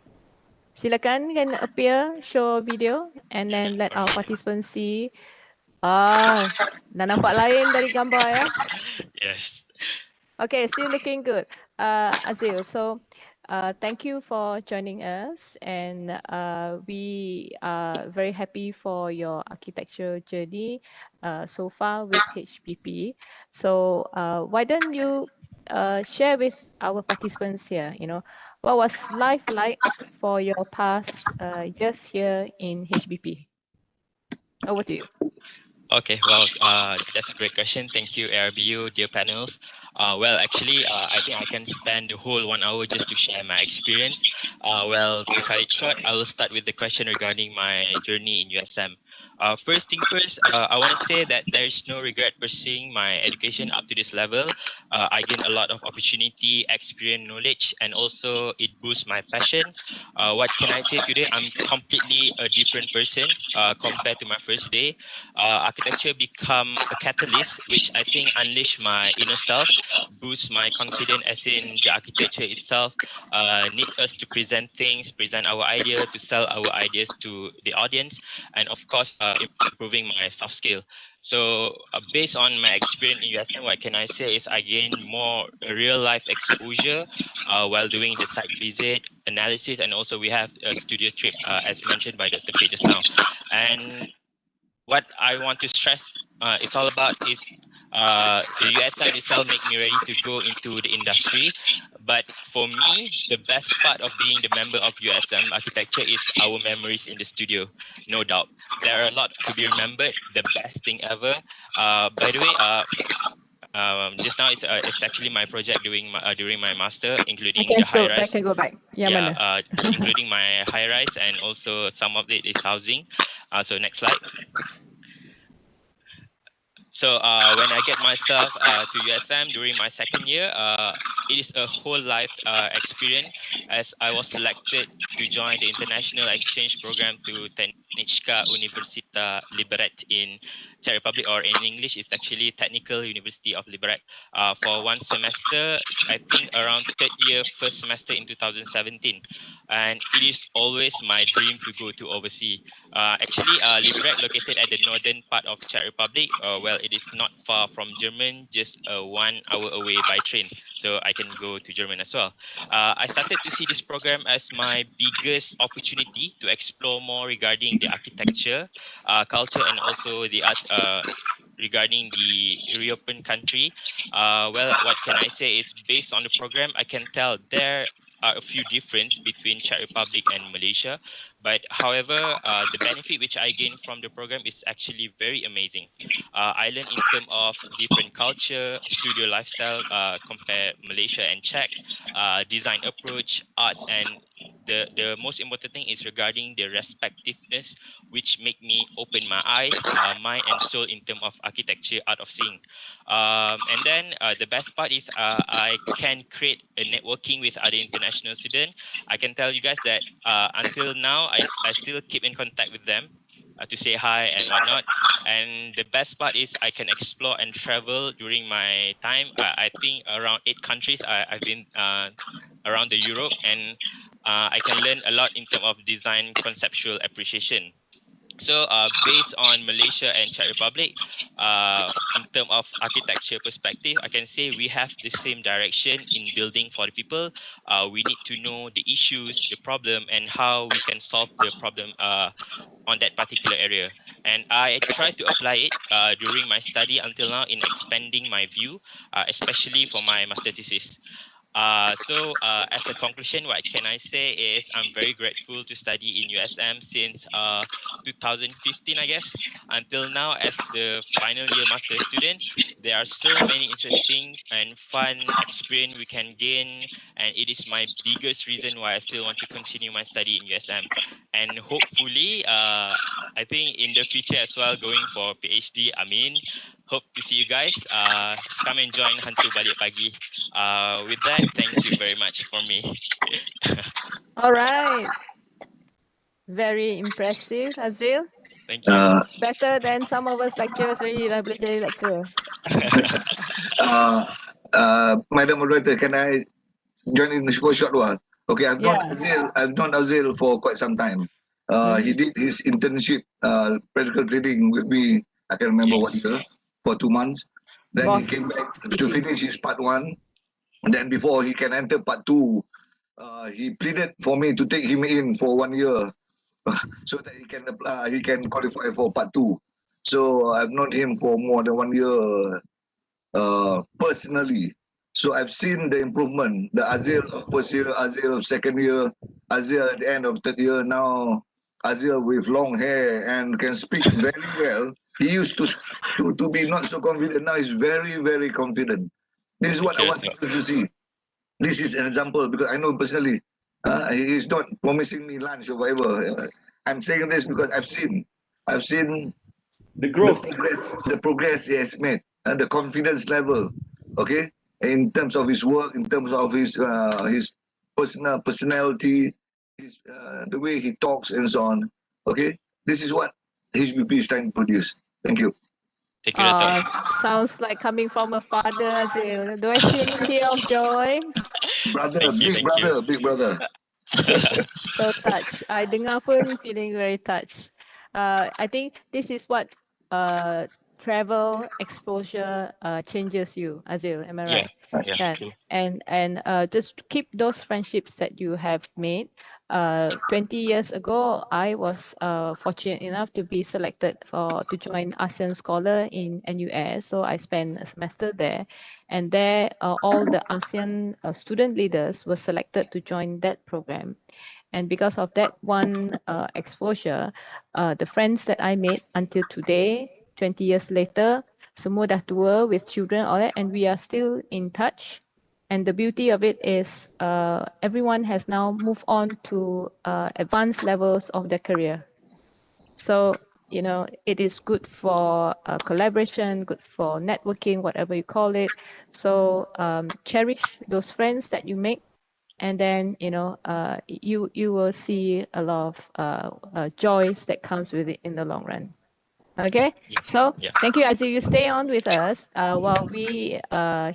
Silakan, can appear, show video, and then let our participants see. Dah nampak lain dari gambar ya. Yes. Okay, still looking good. Azil, so thank you for joining us, and we are very happy for your architecture journey so far with HBP. So why don't you share with our participants here, what was life like for your past years here in HBP? Over to you. Okay, well, that's a great question. Thank you, RBU, dear panels. Well, actually, I think I can spend the whole 1 hour just to share my experience. Well, to cut it short, I will start with the question regarding my journey in USM. First thing first, I want to say that there is no regret pursuing my education up to this level. I gained a lot of opportunity, experience, knowledge, and also it boosts my passion. What can I say today? I'm completely a different person compared to my first day. Architecture become a catalyst, which I think unleash my inner self, boost my confidence as in the architecture itself, need us to present things, present our idea, to sell our ideas to the audience, and of course, improving my soft skill. So based on my experience in USM, what can I say is I gained more real life exposure while doing the site visit, analysis, and also we have a studio trip as mentioned by Dr. Pete just now. And what I want to stress it's all about is the USM itself make me ready to go into the industry. But for me, the best part of being the member of USM architecture is our memories in the studio, no doubt. There are a lot to be remembered, the best thing ever. By the way, just now it's actually my project during my master, including the high rise. Go back. Yeah, including my high rise, and also some of it is housing. So next slide. So when I get myself to USM during my second year, it is a whole life experience, as I was selected to join the international exchange program to Techniczka Uniwersyta Liberec in Czech Republic, or in English, it's actually Technical University of Liberec, for 1 semester, I think around 3rd year, 1st semester in 2017. And it is always my dream to go to overseas. Actually, Liberec located at the northern part of Czech Republic. Well, it is not far from Germany, just 1 hour away by train. So I can go to Germany as well. I started to see this program as my biggest opportunity to explore more regarding the architecture, culture, and also the arts regarding the European country. Well, what can I say is based on the program, I can tell there are a few difference between Czech Republic and Malaysia, but however, the benefit which I gain from the program is actually very amazing. I learn in terms of different culture, studio lifestyle, compare Malaysia and Czech, design approach, arts, and the most important thing is regarding the respectiveness, which make me open my eyes, mind and soul in terms of architecture, art of seeing. And then the best part is I can create a networking with other international students. I can tell you guys that until now, I still keep in contact with them to say hi and whatnot. And the best part is I can explore and travel during my time. I think around 8 countries I've been around the Europe, and I can learn a lot in terms of design conceptual appreciation. So based on Malaysia and Czech Republic, in terms of architecture perspective, I can say we have the same direction in building for the people. We need to know the issues, the problem, and how we can solve the problem on that particular area. And I try to apply it during my study until now in expanding my view, especially for my master thesis. As a conclusion, what can I say is I'm very grateful to study in USM since 2015, I guess, until now as the final year master student. There are so many interesting and fun experience we can gain, and it is my biggest reason why I still want to continue my study in USM. And hopefully, I think in the future as well, going for PhD, Amin. Hope to see you guys. Come and join Hantu Balik Pagi. With that, thank you very much for me. All right. Very impressive, Azil. Thank you. Better than some of us lecturers already dah boleh jadi lecturer. Madam Moderator, can I join in for a short while? Okay, I've known Azil for quite some time. He did his internship, practical training with me. I can remember what year, for 2 months. Then he came back to finish his part 1. And then before he can enter part 2, he pleaded for me to take him in for 1 year so that he can qualify for part 2. So I've known him for more than 1 year personally. So I've seen the improvement. The Azil of first year, Azil of second year, Azil at the end of third year. Now Azil with long hair and can speak very well. He used to be not so confident. Now he's very, very confident. This is what I want to see. This is an example because I know personally. He's not promising me lunch or whatever. I'm saying this because I've seen the growth, the progress he has made, and the confidence level. Okay, in terms of his work, in terms of his personality, the way he talks and so on. Okay, this is what HBP is trying to produce. Thank you. Thank you, Dato'. Sounds like coming from a father, Azil. Do I see any tear of joy? Brother, big brother. So touched. I dengar pun feeling very touched. I think this is what travel exposure changes you, Azil. Am I right? Yeah, true. And just keep those friendships that you have made. 20 years ago, I was fortunate enough to be selected to join ASEAN Scholar in NUS. So I spent a semester there, and there all the ASEAN student leaders were selected to join that program. And because of that one exposure, the friends that I made until today, 20 years later, semua dah tua with children, all that, and we are still in touch. And the beauty of it is everyone has now moved on to advanced levels of their career. So, you know, it is good for collaboration, good for networking, whatever you call it. So cherish those friends that you make. And then, you know, you will see a lot of joys that comes with it in the long run. Okay, so thank you, Azil. You stay on with us while we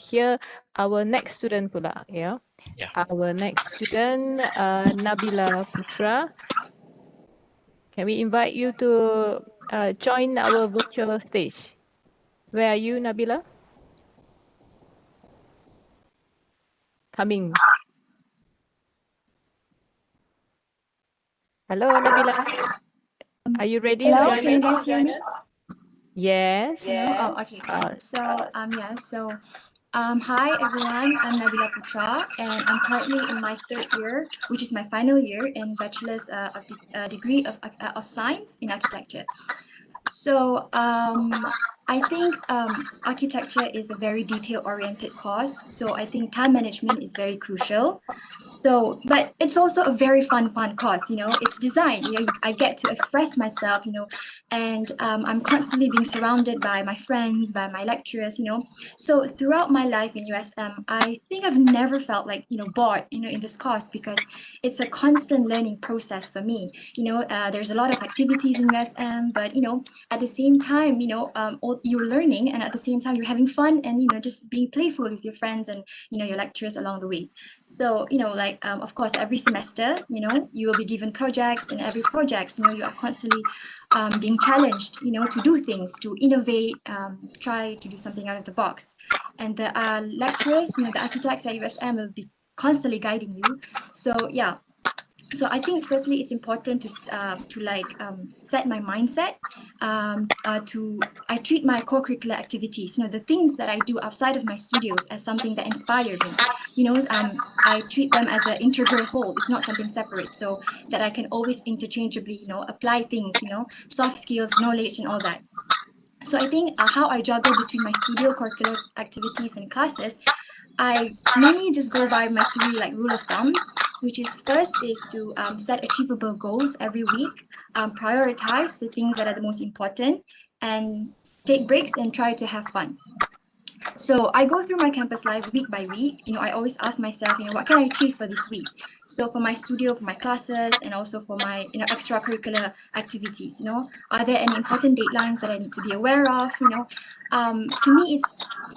hear our next student pula. Yeah. Our next student, Nabila Putra. Can we invite you to join our virtual stage? Where are you, Nabila? Coming. Hello, Nabila. Are you ready? Hello, can you guys hear me? Yes. Oh, okay. So Hi everyone, I'm Nabila Putra and I'm currently in my third year, which is my final year in Bachelor's degree of Science in Architecture. So I think architecture is a very detail-oriented course. So I think time management is very crucial. So, but it's also a very fun course, you know, it's design, you know, I get to express myself, you know, and I'm constantly being surrounded by my friends, by my lecturers, you know. So throughout my life in USM, I think I've never felt like, you know, bored, you know, in this course because it's a constant learning process for me. You know, there's a lot of activities in USM, but, you know, at the same time, you know, you're learning and at the same time you're having fun and, you know, just being playful with your friends and, you know, your lecturers along the way. So, you know, like, of course, every semester, you know, you will be given projects and every project, you know, you are constantly being challenged, you know, to do things, to innovate, try to do something out of the box. And the lecturers, you know, the architects at USM will be constantly guiding you. So, yeah. So I think firstly it's important to like set my mindset. I treat my co-curricular activities, you know, the things that I do outside of my studios as something that inspire me. You know, I treat them as an integral whole. It's not something separate, so that I can always interchangeably, you know, apply things, you know, soft skills, knowledge, and all that. So I think how I juggle between my studio curricular activities and classes, I mainly just go by my three like rule of thumbs, which is first is to set achievable goals every week, prioritize the things that are the most important, and take breaks and try to have fun. So I go through my campus life week by week. You know, I always ask myself, you know, what can I achieve for this week? So for my studio, for my classes, and also for my, you know, extracurricular activities, you know, are there any important deadlines that I need to be aware of? You know, to me, it's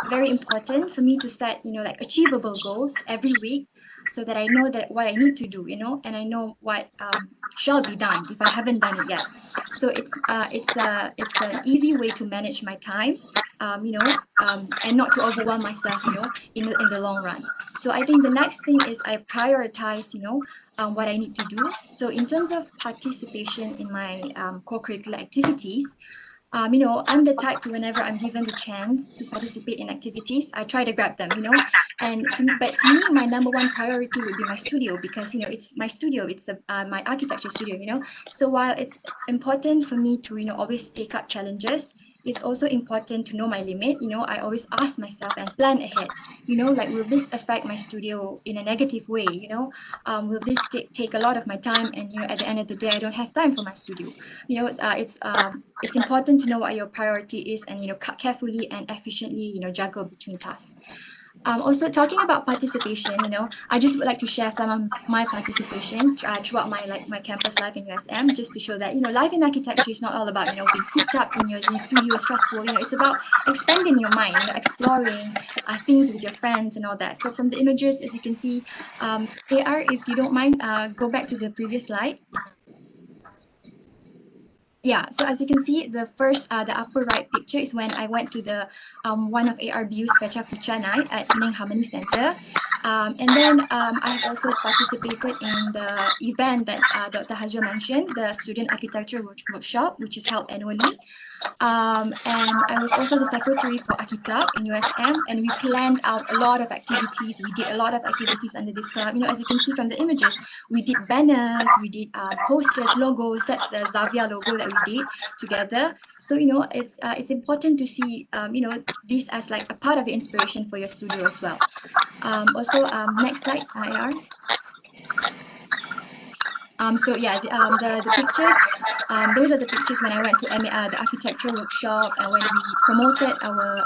very important for me to set, you know, like achievable goals every week so that I know that what I need to do, you know, and I know what shall be done if I haven't done it yet. So it's an easy way to manage my time, you know, and not to overwhelm myself, you know, in the long run. So I think the next thing is I prioritize, you know, what I need to do. So in terms of participation in my co-curricular activities, you know, I'm the type to whenever I'm given the chance to participate in activities, I try to grab them, you know. But to me, my number one priority would be my studio because, you know, it's my studio, it's my architecture studio, you know. So while it's important for me to, you know, always take up challenges, it's also important to know my limit. You know, I always ask myself and plan ahead, you know, like, will this affect my studio in a negative way? You know, will this take a lot of my time? And, you know, at the end of the day, I don't have time for my studio. You know, it's important to know what your priority is and, you know, carefully and efficiently, you know, juggle between tasks. Also talking about participation, you know, I just would like to share some of my participation throughout my campus life in USM, just to show that, you know, life in architecture is not all about, you know, being cooped up in your studio, stressful. You know, it's about expanding your mind, you know, exploring things with your friends and all that. So from the images, as you can see, AR, if you don't mind, go back to the previous slide. Yeah, so as you can see, the upper right picture is when I went to the one of ARBU's Pecha Kucha night at Penang Harmony Center. And then I have also participated in the event that Dr. Hazra mentioned, the Student Architecture Workshop, which is held annually. And I was also the secretary for Aki Club in USM, and we planned out a lot of activities. We did a lot of activities under this club. You know, as you can see from the images, we did banners, we did posters, logos. That's the Zavia logo that we did together. So, you know, it's important to see, you know, this as like a part of the inspiration for your studio as well. Also, next slide, IR. So yeah, the pictures, those are the pictures when I went to the architecture workshop and when we promoted our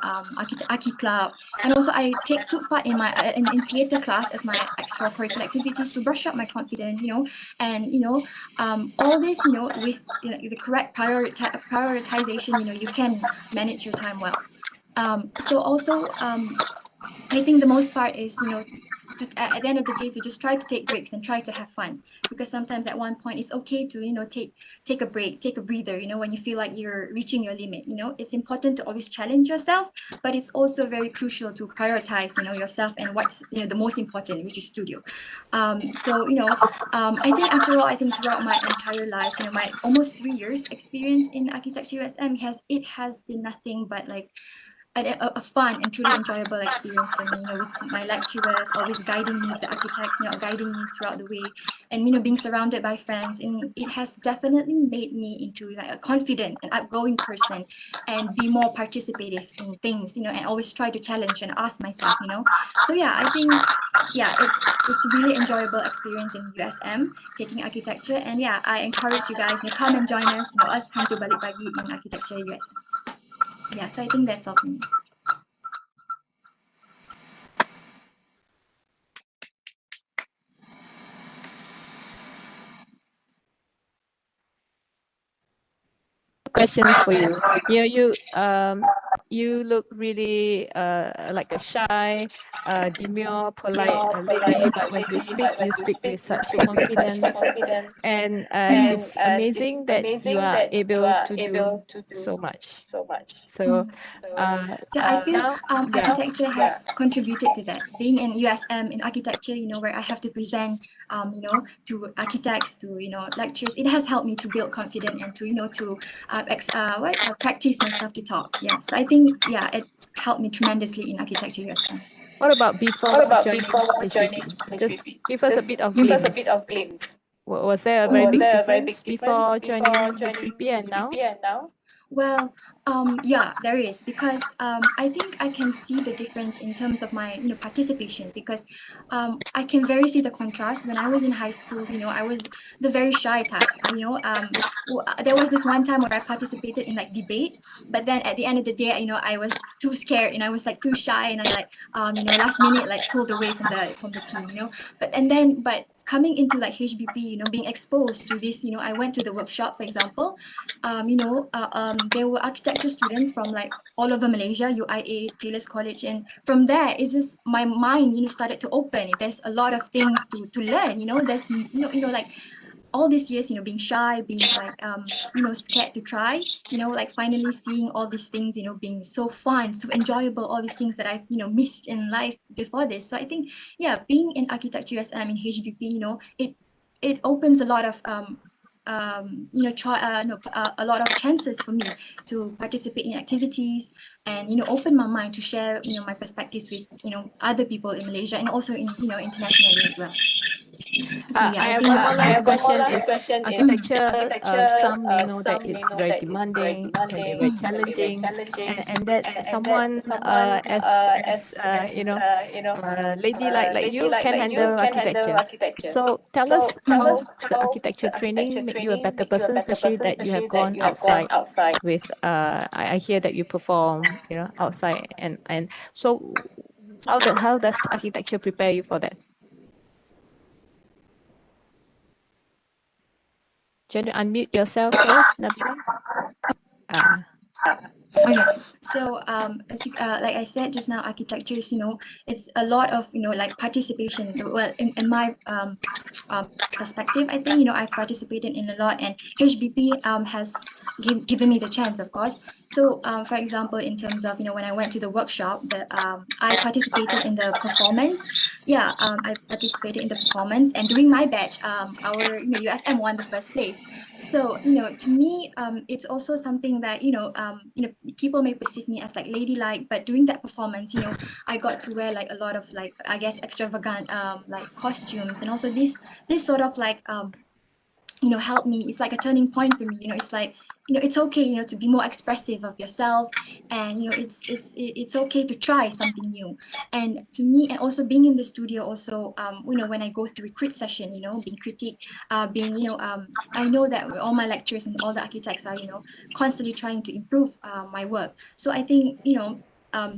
Aki Club. And also I took part in my in theater class as my extracurricular activities to brush up my confidence, you know, and, you know, all this, you know, with, you know, the correct prioritization, you know, you can manage your time well. So also, I think the most part is, you know, at the end of the day, to just try to take breaks and try to have fun, because sometimes at one point it's okay to, you know, take a break, take a breather, you know, when you feel like you're reaching your limit. You know, it's important to always challenge yourself, but it's also very crucial to prioritize, you know, yourself and what's, you know, the most important, which is studio. So, you know, I think after all, I think throughout my entire life, you know, my almost 3 years experience in architecture USM has been nothing but like a fun and truly enjoyable experience for me, with my lecturers always guiding me, the architects, guiding me throughout the way, and, being surrounded by friends. And it has definitely made me into like a confident and outgoing person, and be more participative in things, and always try to challenge and ask myself, So yeah, I think, yeah, it's really enjoyable experience in USM taking architecture. And yeah, I encourage you guys, come and join us, us Hantu Balik Pagi in architecture USM. Yeah, so I think that's all for me. Questions for you. You look really like a shy, demure, polite lady, but when you speak with such confidence, and it's amazing that you are able to do so much. So So I feel now, architecture has contributed to that. Being in USM in architecture, where I have to present, to architects, to lectures, it has helped me to build confidence and to practice myself to talk. Yeah, so I think it helped me tremendously in architecture USM. What about before joining HBP? Just give us a bit of glimpse. Was there a very big difference before joining HBP and now? Well, yeah, there is, because I think I can see the difference in terms of my participation, because I can very see the contrast. When I was in high school, I was the very shy type. There was this one time where I participated in like debate, but then at the end of the day, I was too scared and I was like too shy, and I like last minute like pulled away from the team. But coming into like HBP, being exposed to this, I went to the workshop, for example. There were architecture students from like all over Malaysia, UIA, Taylor's College, and from there, it's just my mind, started to open. There's a lot of things to learn. There's like all these years, being shy, being like scared to try. Like finally seeing all these things, being so fun, so enjoyable. All these things that I've missed in life before this. So I think, yeah, being in architecture USM in HBP, it opens a lot of a lot of chances for me to participate in activities, and open my mind to share my perspectives with other people in Malaysia, and also in internationally as well. So yeah, I have one more last question. Is architecture? Some may know that it's very demanding, it can be very challenging, and that someone as lady like you can handle architecture. So tell us how the architecture training make you a better person, especially that you have gone outside with. I hear that you perform, outside, and so how does architecture prepare you for that? Can you unmute yourself first, Nabila? Okay, so like I said just now, architecture is it's a lot of like participation. Well, in my perspective, I think I've participated in a lot, and HBP has given me the chance, of course. So for example, in terms of when I went to the workshop, I participated in the performance. Yeah, I participated in the performance, and during my batch, our USM won the first place. So to me, it's also something that people may perceive me as like ladylike, but during that performance, I got to wear like a lot of like, I guess, extravagant like costumes, and also this sort of like helped me. It's like a turning point for me. It's like it's okay to be more expressive of yourself, and it's okay to try something new. And to me, and also being in the studio also, when I go through crit session, being critique, being I know that all my lecturers and all the architects are constantly trying to improve my work. So I think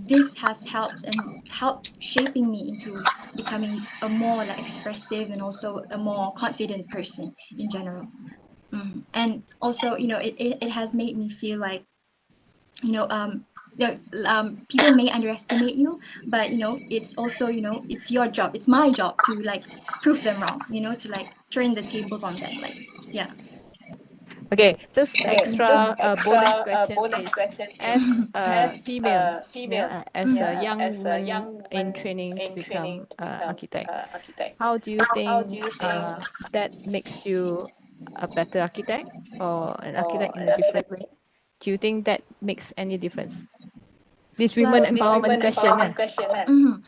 this has helped shaping me into becoming a more like expressive and also a more confident person in general. And also it has made me feel like people may underestimate you, but it's also it's your job, it's my job to like prove them wrong, to like turn the tables on them, like, yeah. Okay, just extra bonus question is, as a female, as a young woman in training to become architect, how do you think that makes you a better architect or an architect in a different way? Do you think that makes any difference? This women Well, empowerment question.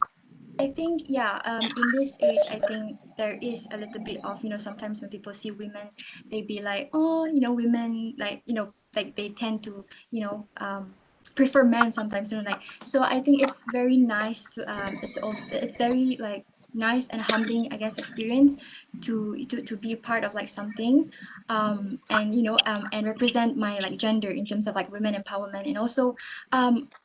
I think, yeah, in this age, I think there is a little bit of, sometimes when people see women, they be like, oh, women, like, like they tend to, prefer men sometimes, like, so I think it's very nice to, it's very like nice and humbling, I guess, experience to be a part of like something, and, and represent my like gender in terms of like women empowerment. And also,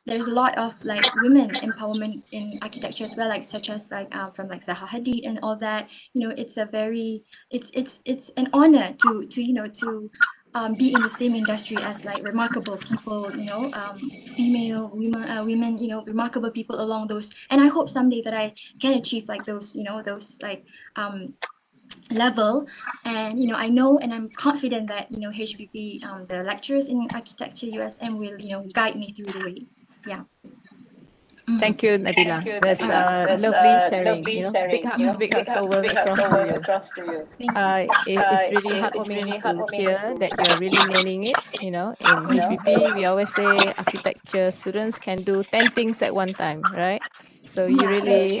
there's a lot of like women empowerment in architecture as well, like such as like from like Zaha Hadid and all that. It's a very it's an honor to to be in the same industry as like remarkable people, female women, remarkable people along those. And I hope someday that I can achieve like those, those like level. And I know and I'm confident that HBP, the lecturers in architecture USM will guide me through the way. Yeah. Thank you, Nabila. That's lovely sharing. Big hugs over across to you. It's really heartwarming to hear that you're really nailing it. In HBP, we always say architecture students can do 10 things at one time, right? So you really,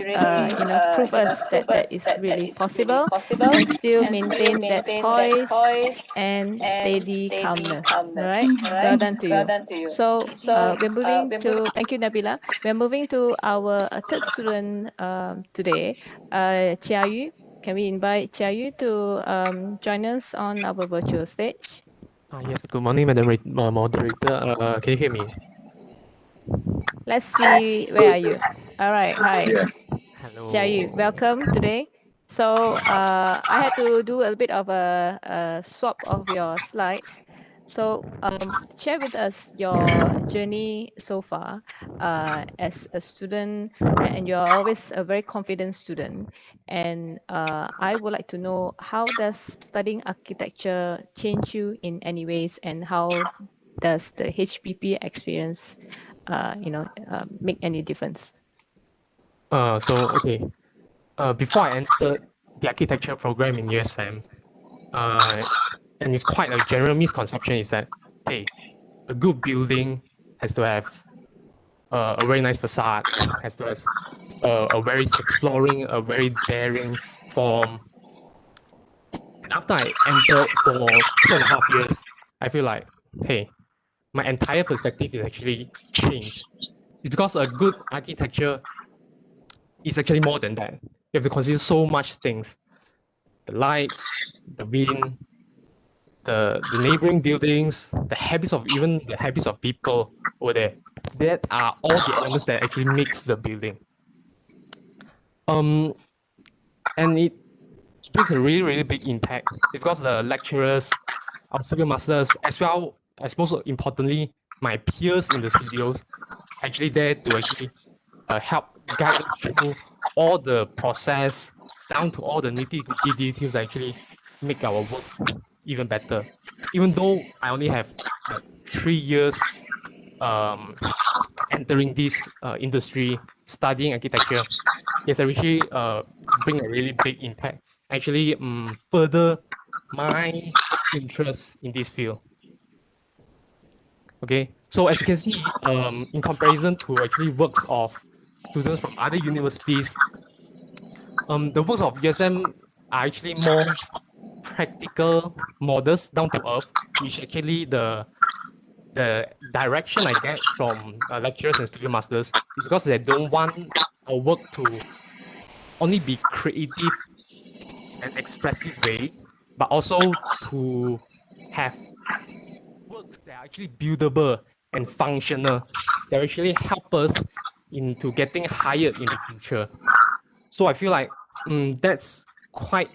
prove us that that is really possible and still maintain that poise and steady calmness. All right, well done to you. So we're moving to, thank you, Nabila. We're moving to our third student today, Chia Yu. Can we invite Chia Yu to join us on our virtual stage? Yes, good morning, Madam Moderator. Can you hear me? Let's see, where are you? All right, hi. Hello. Chia Yu, welcome today. So I had to do a bit of a swap of your slides. So share with us your journey so far as a student, and you're always a very confident student. And I would like to know, how does studying architecture change you in any ways, and how does the HBP experience, make any difference? Okay. Before I entered the architecture program in USM, and it's quite a general misconception, is that, hey, a good building has to have a very nice facade, has to have a very exploring, a very daring form. And after I entered for 2.5 years, I feel like, hey, my entire perspective is actually changed. It's because a good architecture is actually more than that. You have to consider so much things: the lights, the wind, the neighboring buildings, the habits of people over there. That are all the elements that actually makes the building. And it brings a really, really big impact because the lecturers, our studio masters, as well as most importantly, my peers in the studios, actually there to actually help guide us through all the process, down to all the nitty-gritty details that actually make our work even better. Even though I only have 3 years entering this industry, studying architecture, yes, I actually bring a really big impact. Actually, further my interest in this field. Okay, so as you can see, in comparison to actually works of students from other universities, the works of USM are actually more practical, modest, down to earth, which actually the direction I get from lecturers and studio masters is because they don't want our work to only be creative and expressive way, but also to have works that are actually buildable and functional that actually help us into getting hired in the future. So I feel like that's quite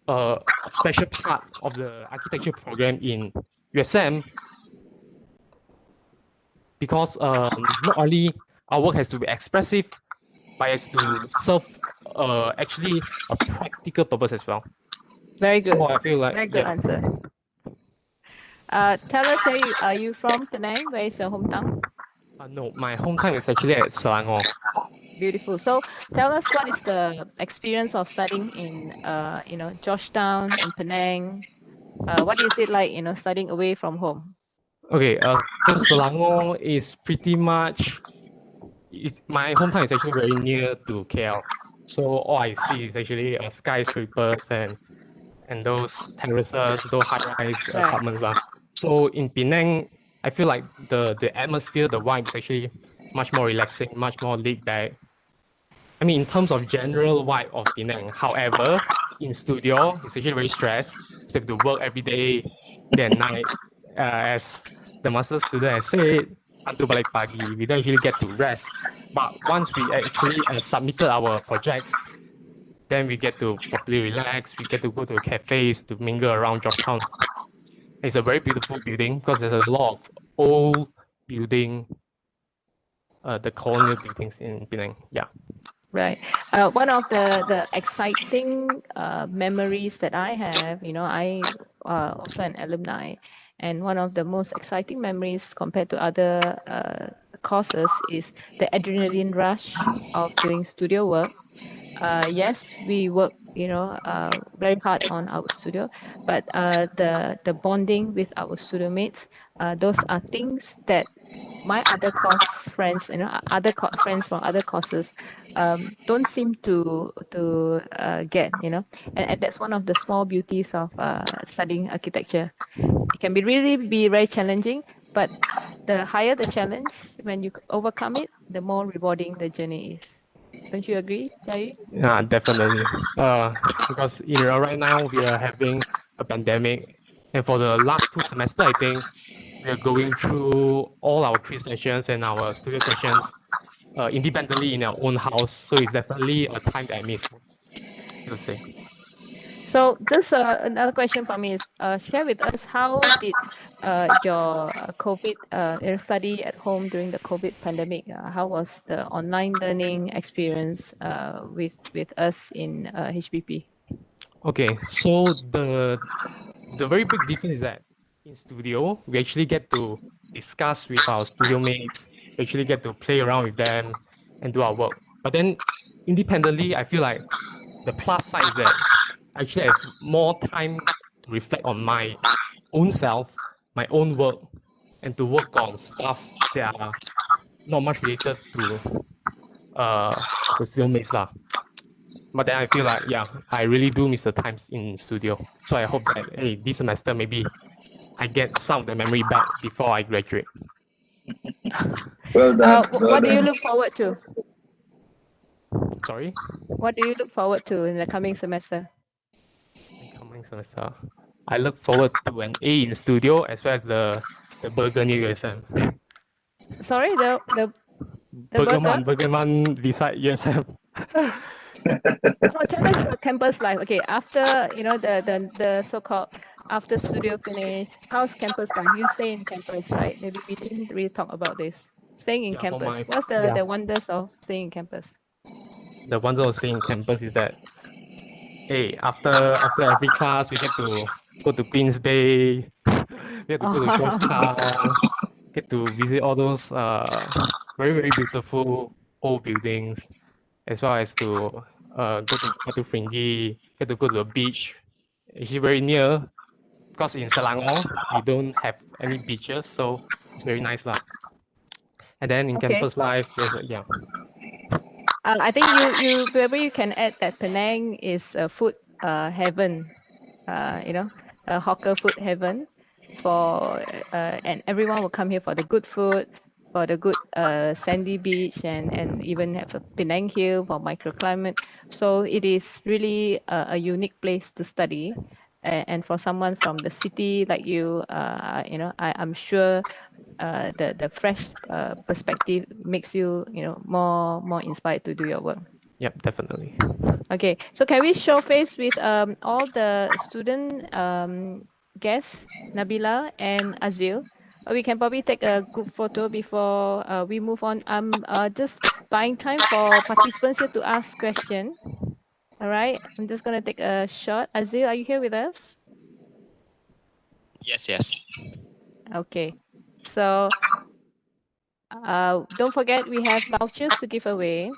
a special part of the architecture program in USM, because not only our work has to be expressive, but it has to serve actually a practical purpose as well. Very good. So I feel like, very good answer. Tell us, are you from Penang? Where is your hometown? No, my hometown is actually at Selangor. Beautiful. So tell us, what is the experience of studying in Georgetown in Penang? What is it like, studying away from home? Okay, so Selangor is pretty much my hometown is actually very near to KL. So all I see is actually skyscrapers and those terraces, those high-rise Right. apartments. So in Penang, I feel like the atmosphere, the vibe is actually much more relaxing, much more laid back. I mean, in terms of general vibe of Penang. However, in studio, it's actually very stressed. So you have to work every day, day and night. As the master student has said, until balik pagi, we don't actually get to rest. But once we actually submitted our projects, then we get to properly relax. We get to go to cafes to mingle around Georgetown. It's a very beautiful building because there's a lot of old building, the colonial buildings in Penang. Yeah. Right. One of the exciting memories that I have, I also an alumni, and one of the most exciting memories compared to other courses is the adrenaline rush of doing studio work. Yes, we work, very hard on our studio, but the bonding with our studio mates, those are things that my other course friends, friends from other courses, don't seem to get, and that's one of the small beauties of studying architecture. It can be very challenging, but the higher the challenge, when you overcome it, the more rewarding the journey is. Don't you agree, Jai? Yeah, definitely. Because right now we are having a pandemic, and for the last 2 semesters, I think we are going through all our 3 sessions and our studio sessions independently in our own house. So it's definitely a time that I miss, I would say. So just another question for me is, share with us how did your COVID study at home during the COVID pandemic? How was the online learning experience with us in HBP? Okay, so the very big difference is that in studio we actually get to discuss with our studio mates, we actually get to play around with them and do our work. But then independently, I feel like the plus side is that I actually have more time to reflect on my own self, my own work, and to work on stuff that are not much related to the studio mates lah. But then I feel like, yeah, I really do miss the times in studio. So I hope that, hey, this semester maybe I get some of the memory back before I graduate. Well done. What do you look forward to? Sorry? What do you look forward to in the coming semester? Coming semester. I look forward to an A in studio as well as the burger near USM. Sorry, the Burgerman, burger? Burgerman beside USM. Oh, tell us about campus life. Okay, after the so-called after studio finish, how's campus life? You stay in campus, right? Maybe we didn't really talk about this. Staying in Yeah, for campus. my- What's yeah. the wonders of staying in campus? The ones I was saying in campus is that, hey, after every class we get to go to Queens Bay, we get to go to Georgetown, get to visit all those very very beautiful old buildings, as well as to go to Batu Fringi, get to go to the beach. Actually very near, because in Selangor we don't have any beaches, so it's very nice lah. And then in Okay. campus life, there's yeah. I think you maybe you can add that Penang is a food heaven, a hawker food heaven for and everyone will come here for the good food, for the good sandy beach and even have a Penang Hill for microclimate. So it is really a unique place to study. And for someone from the city like you, I'm sure the fresh perspective makes you more inspired to do your work. Yep, definitely. Okay, so can we show face with all the student guests, Nabila and Azil? We can probably take a group photo before we move on. I'm just buying time for participants here to ask question. All right, I'm just gonna take a shot. Azil, are you here with us? Yes, yes. Okay, so don't forget we have vouchers to give away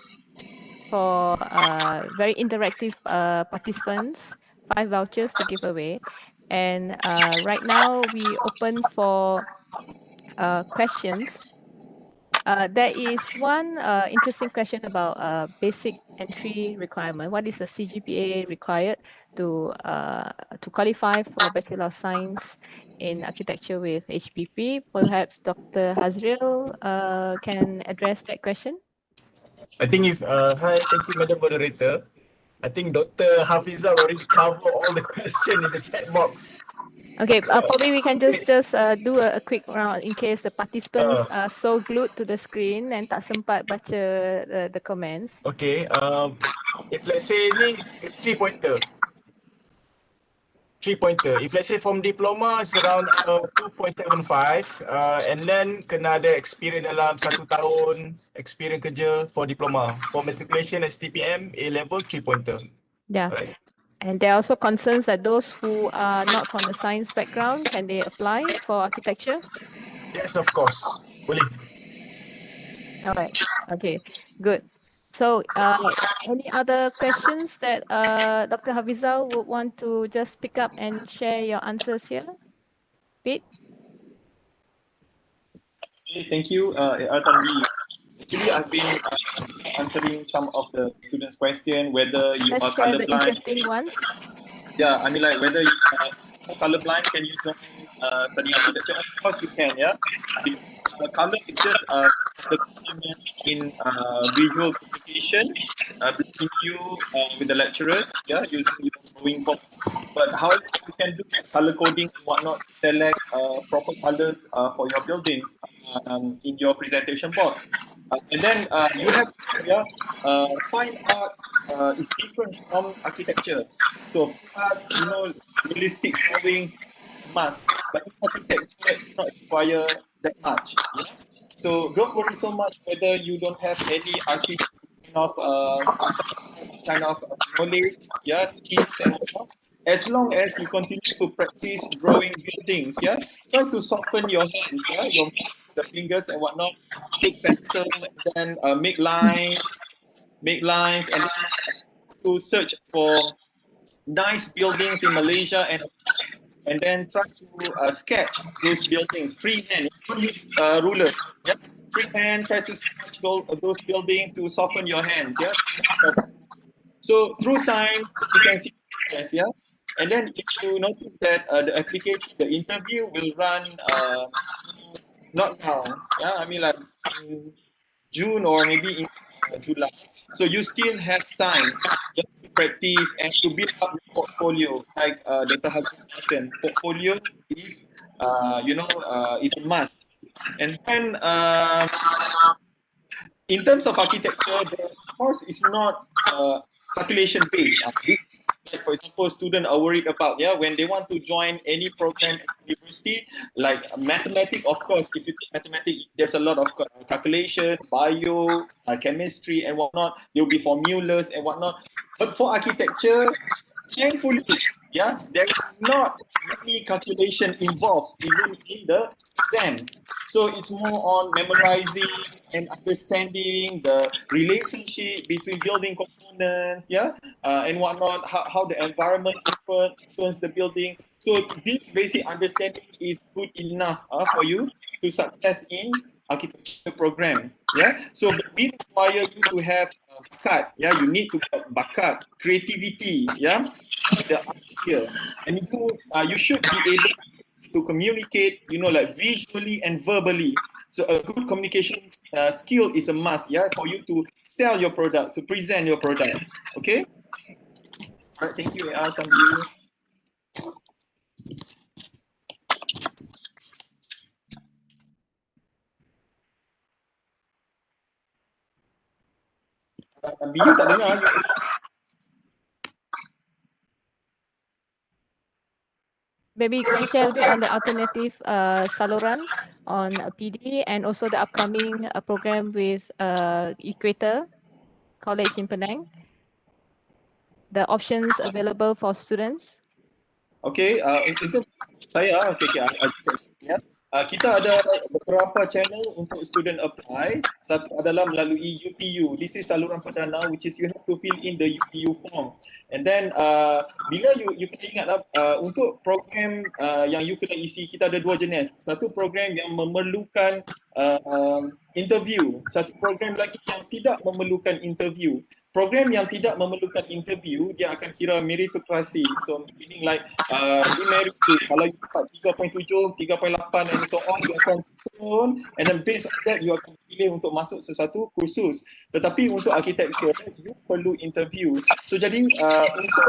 for very interactive participants, 5 vouchers to give away. And right now we open for questions. There is one interesting question about basic entry requirement. What is the CGPA required to qualify for Bachelor of Science in Architecture with HBP? Perhaps Dr. Hazril can address that question. I think if hi, thank you, Madam Moderator. I think Dr. Hafizah already covered all the question in the chat box. Okay, probably we can just do a quick round in case the participants are so glued to the screen and tak sempat baca the comments. Okay, if let's say ni it's 3-pointer. 3-pointer. If let's say from diploma it's around 2.75 and then kena ada experience dalam 1 tahun experience kerja for diploma. For matriculation STPM A level 3-pointer. Yeah. Right. And there are also concerns that those who are not from the science background, can they apply for architecture? Yes, of course. Boleh. All right. Okay, good. So any other questions that Dr. Hafizah would want to just pick up and share your answers here? Pete? Okay, thank you, Tanvi. Actually, I've been answering some of the students' question, whether you Let's are share the colorblind. interesting ones. Yeah, I mean, like whether you are colorblind, can you join studying architecture? Of course you can, yeah. Because color is just the complement in visual communication between you with the lecturers, yeah, using your drawing box. But how you can do color coding and whatnot to select proper colors for your buildings in your presentation box. And then you have, yeah, fine arts is different from architecture. So fine arts, you know, realistic drawings must, but in architecture it's not required that much. Yeah? So don't worry so much whether you don't have any architect kind of knowledge, yeah, skills and whatnot. As long as you continue to practice drawing buildings, yeah, try to soften your hands, yeah, the fingers and whatnot. Take pencil and then make lines, and to search for nice buildings in Malaysia and then try to sketch those buildings freehand. Don't use rulers. Yeah, freehand. Try to sketch those buildings to soften your hands. Yeah. So through time, you can see progress. Yeah. And then if you notice that the application, the interview will run not now. Yeah, I mean like in June or maybe in July. So you still have time just to practice and to build up your portfolio. Like Dr. Hassan mentioned, portfolio is, is a must. And then in terms of architecture, the course is not calculation based. Like for example, students are worried about when they want to join any program at university, like mathematics. Of course, if you take mathematics, there's a lot of calculation, bio, chemistry, and whatnot. There will be formulas and whatnot. But for architecture, thankfully, there is not many calculation involved even in the exam. So it's more on memorizing and understanding the relationship between building components, and whatnot, how the environment influence the building. So this basic understanding is good enough for you to success in architecture program. So we require you to have bakat. You need to have bakat, creativity, the idea, and you should be able to communicate, like visually and verbally. So a good communication skill is a must, for you to sell your product, to present your product. Okay. All right. Thank you. Thank you. BU tak dengar. Maybe you can share a bit on the alternative saluran on PD and also the upcoming program with Equator College in Penang. The options available for students. Okay, untuk saya, I just explain, kita ada beberapa channel untuk student apply. Satu adalah melalui UPU. This is saluran perdana, which is you have to fill in the UPU form. And then bila you kena ingat untuk program yang you kena isi, kita ada dua jenis. Satu program yang memerlukan interview. Satu program lagi yang tidak memerlukan interview. Program yang tidak memerlukan interview, dia akan kira meritocracy. So meaning like in merit, kalau you dapat 3.7, 3.8 and so on, you akan turun, and then based on that you akan pilih untuk masuk sesuatu kursus. Tetapi untuk architecture, you perlu interview. So jadi untuk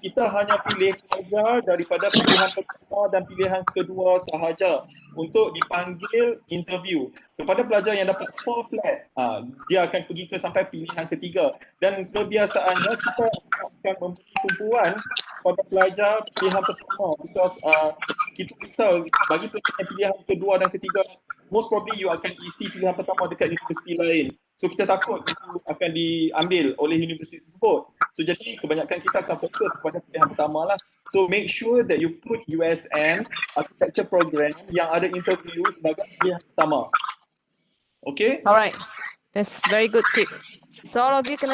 kita hanya pilih pelajar daripada pilihan pertama dan pilihan kedua sahaja untuk dipanggil interview. Kepada pelajar yang dapat 4 flat, dia akan pergi ke sampai pilihan ketiga. Dan kebiasaannya kita akan memberi tumpuan kepada pelajar pilihan pertama because kita misal bagi pelajar yang pilihan kedua dan ketiga, most probably you akan isi pilihan pertama dekat universiti lain. So kita takut itu akan diambil oleh universiti tersebut. So jadi kebanyakan kita akan fokus kepada pilihan pertama lah. So make sure that you put USM architecture program yang ada interview sebagai pilihan pertama. Okay? Alright, that's very good tip. So all of you can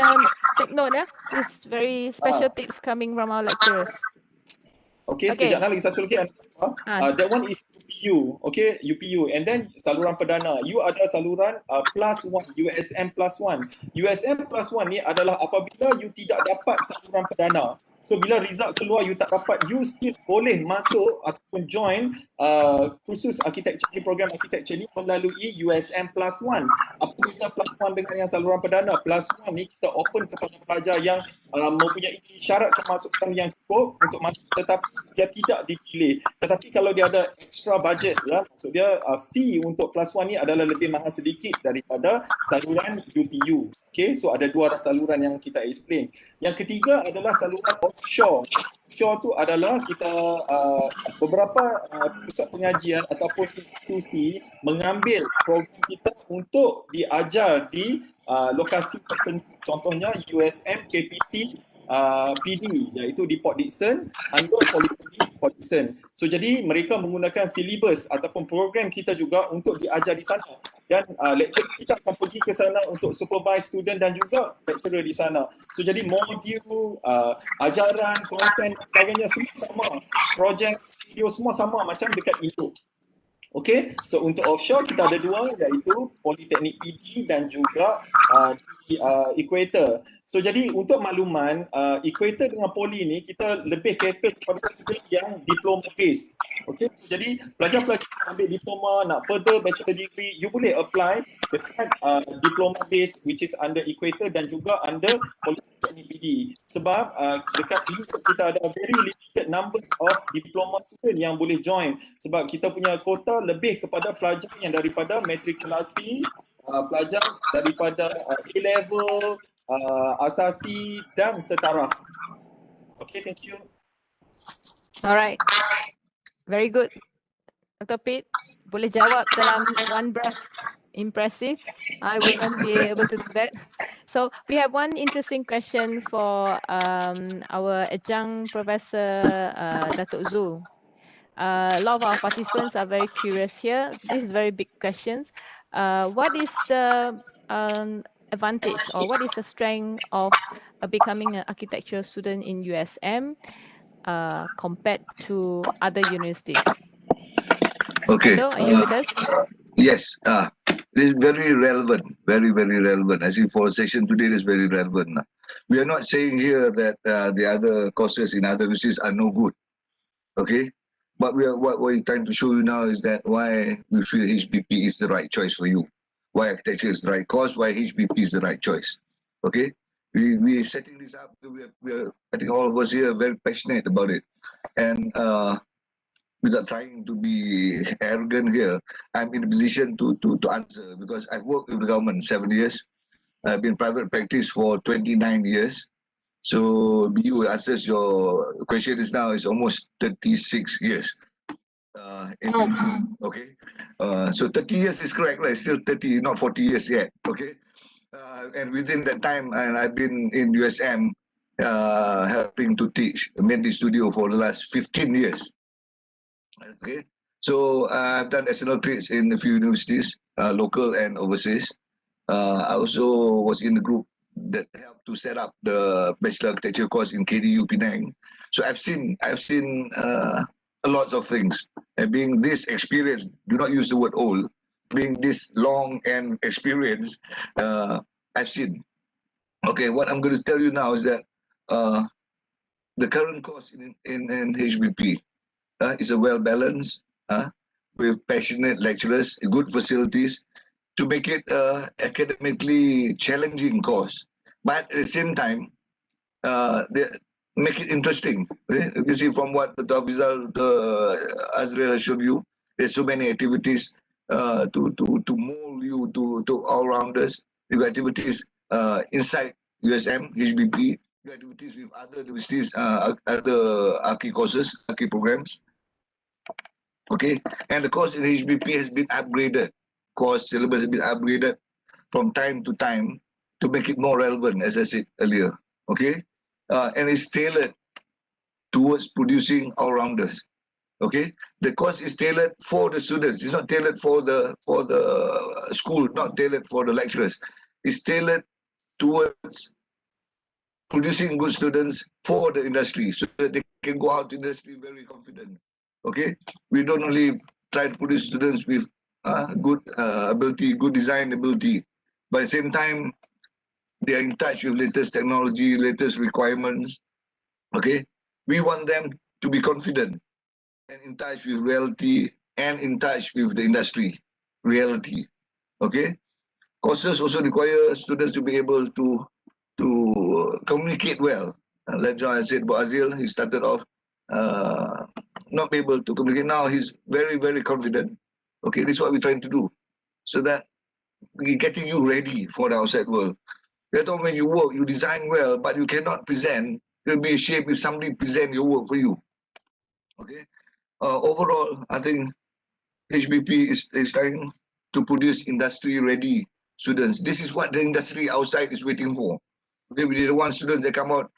take note, yeah. This very special tips coming from our lecturers. Okay, sekejap lagi satu lagi. That one is UPU, okay, UPU. And then saluran perdana. You ada saluran +1, USM +1. USM +1 ni adalah apabila you tidak dapat saluran perdana. So bila result keluar you tak dapat, you still boleh masuk ataupun join kursus architecture ni, program architecture ni melalui USM +1. Apa beza +1 dengan yang saluran perdana? +1 ni kita open kepada pelajar yang mempunyai syarat kemasukan yang cukup untuk masuk, tetapi dia tidak dipilih. Tetapi kalau dia ada extra budget lah, maksud dia fee untuk +1 ni adalah lebih mahal sedikit daripada saluran UPU. Okay, so ada dua saluran yang kita explain. Yang ketiga adalah saluran offshore. Offshore tu adalah kita beberapa pusat pengajian ataupun institusi mengambil program kita untuk diajar di lokasi tertentu. Contohnya USM, KPT, PD, iaitu di Port Dickson, under Polytechnic Port Dickson. So jadi mereka menggunakan silibus ataupun program kita juga untuk diajar di sana. Dan lecturer kita akan pergi ke sana untuk supervise student dan juga lecturer di sana. So jadi modul, ajaran, konten, sebagainya semua sama. Projek, studio semua sama macam dekat Indo. Okay, so untuk offshore kita ada dua, iaitu Polytechnic PD dan juga di Equator. So jadi untuk makluman, Equator dengan Poly ni kita lebih cater kepada student yang diploma based. Okay, so jadi pelajar-pelajar yang ambil diploma, nak further bachelor degree, you boleh apply dekat diploma based which is under Equator dan juga under Polytechnic PD. Sebab dekat ini kita ada very limited numbers of diploma student yang boleh join. Sebab kita punya kota lebih kepada pelajar yang daripada matrikulasi, pelajar daripada A-level, asasi dan setaraf. Okay, thank you. Alright, very good. Dr. Pete, boleh jawab dalam one breath. Impressive. I wouldn't be able to do that. So we have one interesting question for our adjunct professor, Datuk Zul. A lot of our participants are very curious here. This is very big questions. What is the advantage or what is the strength of becoming an architecture student in USM compared to other universities? Okay. Ando, are you with us? Yes. It is very relevant, very, very relevant. I think for a session today, it is very relevant. We are not saying here that the other courses in other universities are no good. Okay. But what we're trying to show you now is that why we feel HBP is the right choice for you. Why architecture is the right course, why HBP is the right choice. Okay? We're setting this up, I think all of us here are very passionate about it. And without trying to be arrogant here, I'm in a position to answer because I've worked with the government 7 years. I've been in private practice for 29 years. So BU answers your question is now is almost 36 years. Okay, so 30 years is correct, right? Still 30, not 40 years yet. Okay, and within that time, and I've been in USM helping to teach mainly studio for the last 15 years. Okay, so I've done external trades in a few universities, local and overseas. I also was in the group that helped to set up the bachelor architecture course in KDU Penang. So I've seen a lot of things. And being this experienced, do not use the word old, being this long and experienced, I've seen. Okay, what I'm going to tell you now is that the current course in HBP is a well-balanced, with passionate lecturers, good facilities, to make it academically challenging course. But at the same time, they make it interesting. Okay? You can see from what the Hafizal Azrael showed you, there's so many activities to mold you to all-rounders. You got activities inside USM, HBP, you got activities with other universities, other AKI courses, AKI programs. Okay, and the course in HBP has been upgraded. Course syllabus has been upgraded from time to time to make it more relevant, as I said earlier. Okay, and it's tailored towards producing all-rounders. Okay, the course is tailored for the students. It's not tailored for the school, not tailored for the lecturers. It's tailored towards producing good students for the industry, so that they can go out to industry very confident. Okay, we don't only try to produce students with good ability, good design ability, but at the same time, they are in touch with latest technology, latest requirements. Okay, we want them to be confident and in touch with reality and in touch with the industry reality. Okay, courses also require students to be able to communicate well. Like John said about Azil, he started off not be able to communicate. Now he's very, very confident. Okay, this is what we're trying to do, so that we're getting you ready for the outside world. Later on, when you work, you design well, but you cannot present. It'll be a shame if somebody present your work for you. Okay. Overall, I think HBP is trying to produce industry-ready students. This is what the industry outside is waiting for. Okay, we didn't want students that come out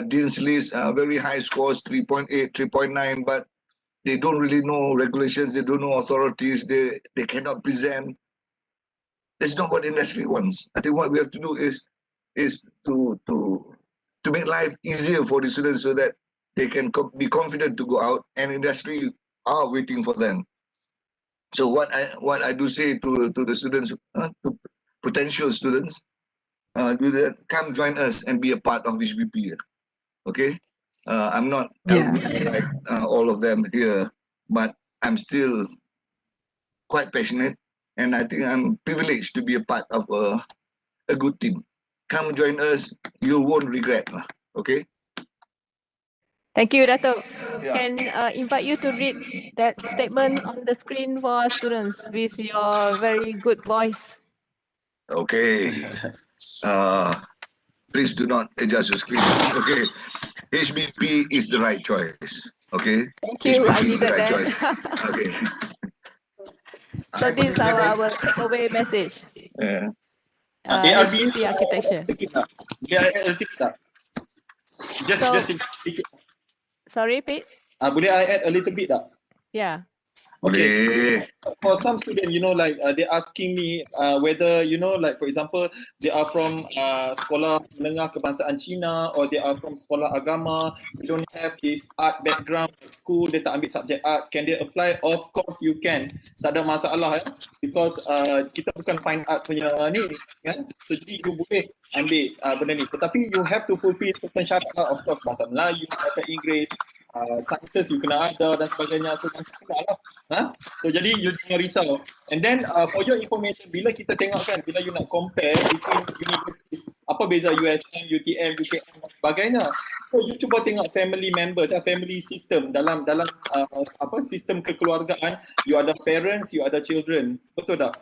Dean's List, very high scores, 3.8, 3.9, but they don't really know regulations, they don't know authorities, they cannot present. That's not what the industry wants. I think what we have to do is to make life easier for the students, so that they can be confident to go out, and industry are waiting for them. So what I do say to the students, to potential students, do that, come join us and be a part of HBP. Okay, I'm not like all of them here, but I'm still quite passionate, and I think I'm privileged to be a part of a good team. Come join us, you won't regret. Okay. Thank you, Dato. Yeah. Can invite you to read that statement on the screen for our students with your very good voice. Okay. Please do not adjust your screen. Okay. HBP is the right choice. Okay. Thank you. HBP I is the needed right that. choice. Okay. So this is our takeaway message. Yeah. HBP architecture. Just Sorry, Pete? boleh I add a little bit tak? Yeah. Okay. For some students, like they're asking me whether, like for example, they are from sekolah menengah kebangsaan Cina, or they are from sekolah agama, they don't have this art background at school, they tak ambil subject arts, can they apply? Of course you can. Tak ada masalah because kita bukan fine art punya ni kan. So jadi you boleh ambil benda ni. Tetapi you have to fulfill certain syarat, of course, bahasa Melayu, bahasa Inggeris, sciences you kena ada dan sebagainya. So yang tak lah. So jadi you jangan risau. And then for your information, bila kita tengok kan, bila you nak compare between universities, apa beza USM, UTM, UKM dan sebagainya. So you cuba tengok family members, family system dalam sistem kekeluargaan. You ada parents, you ada children. Betul tak?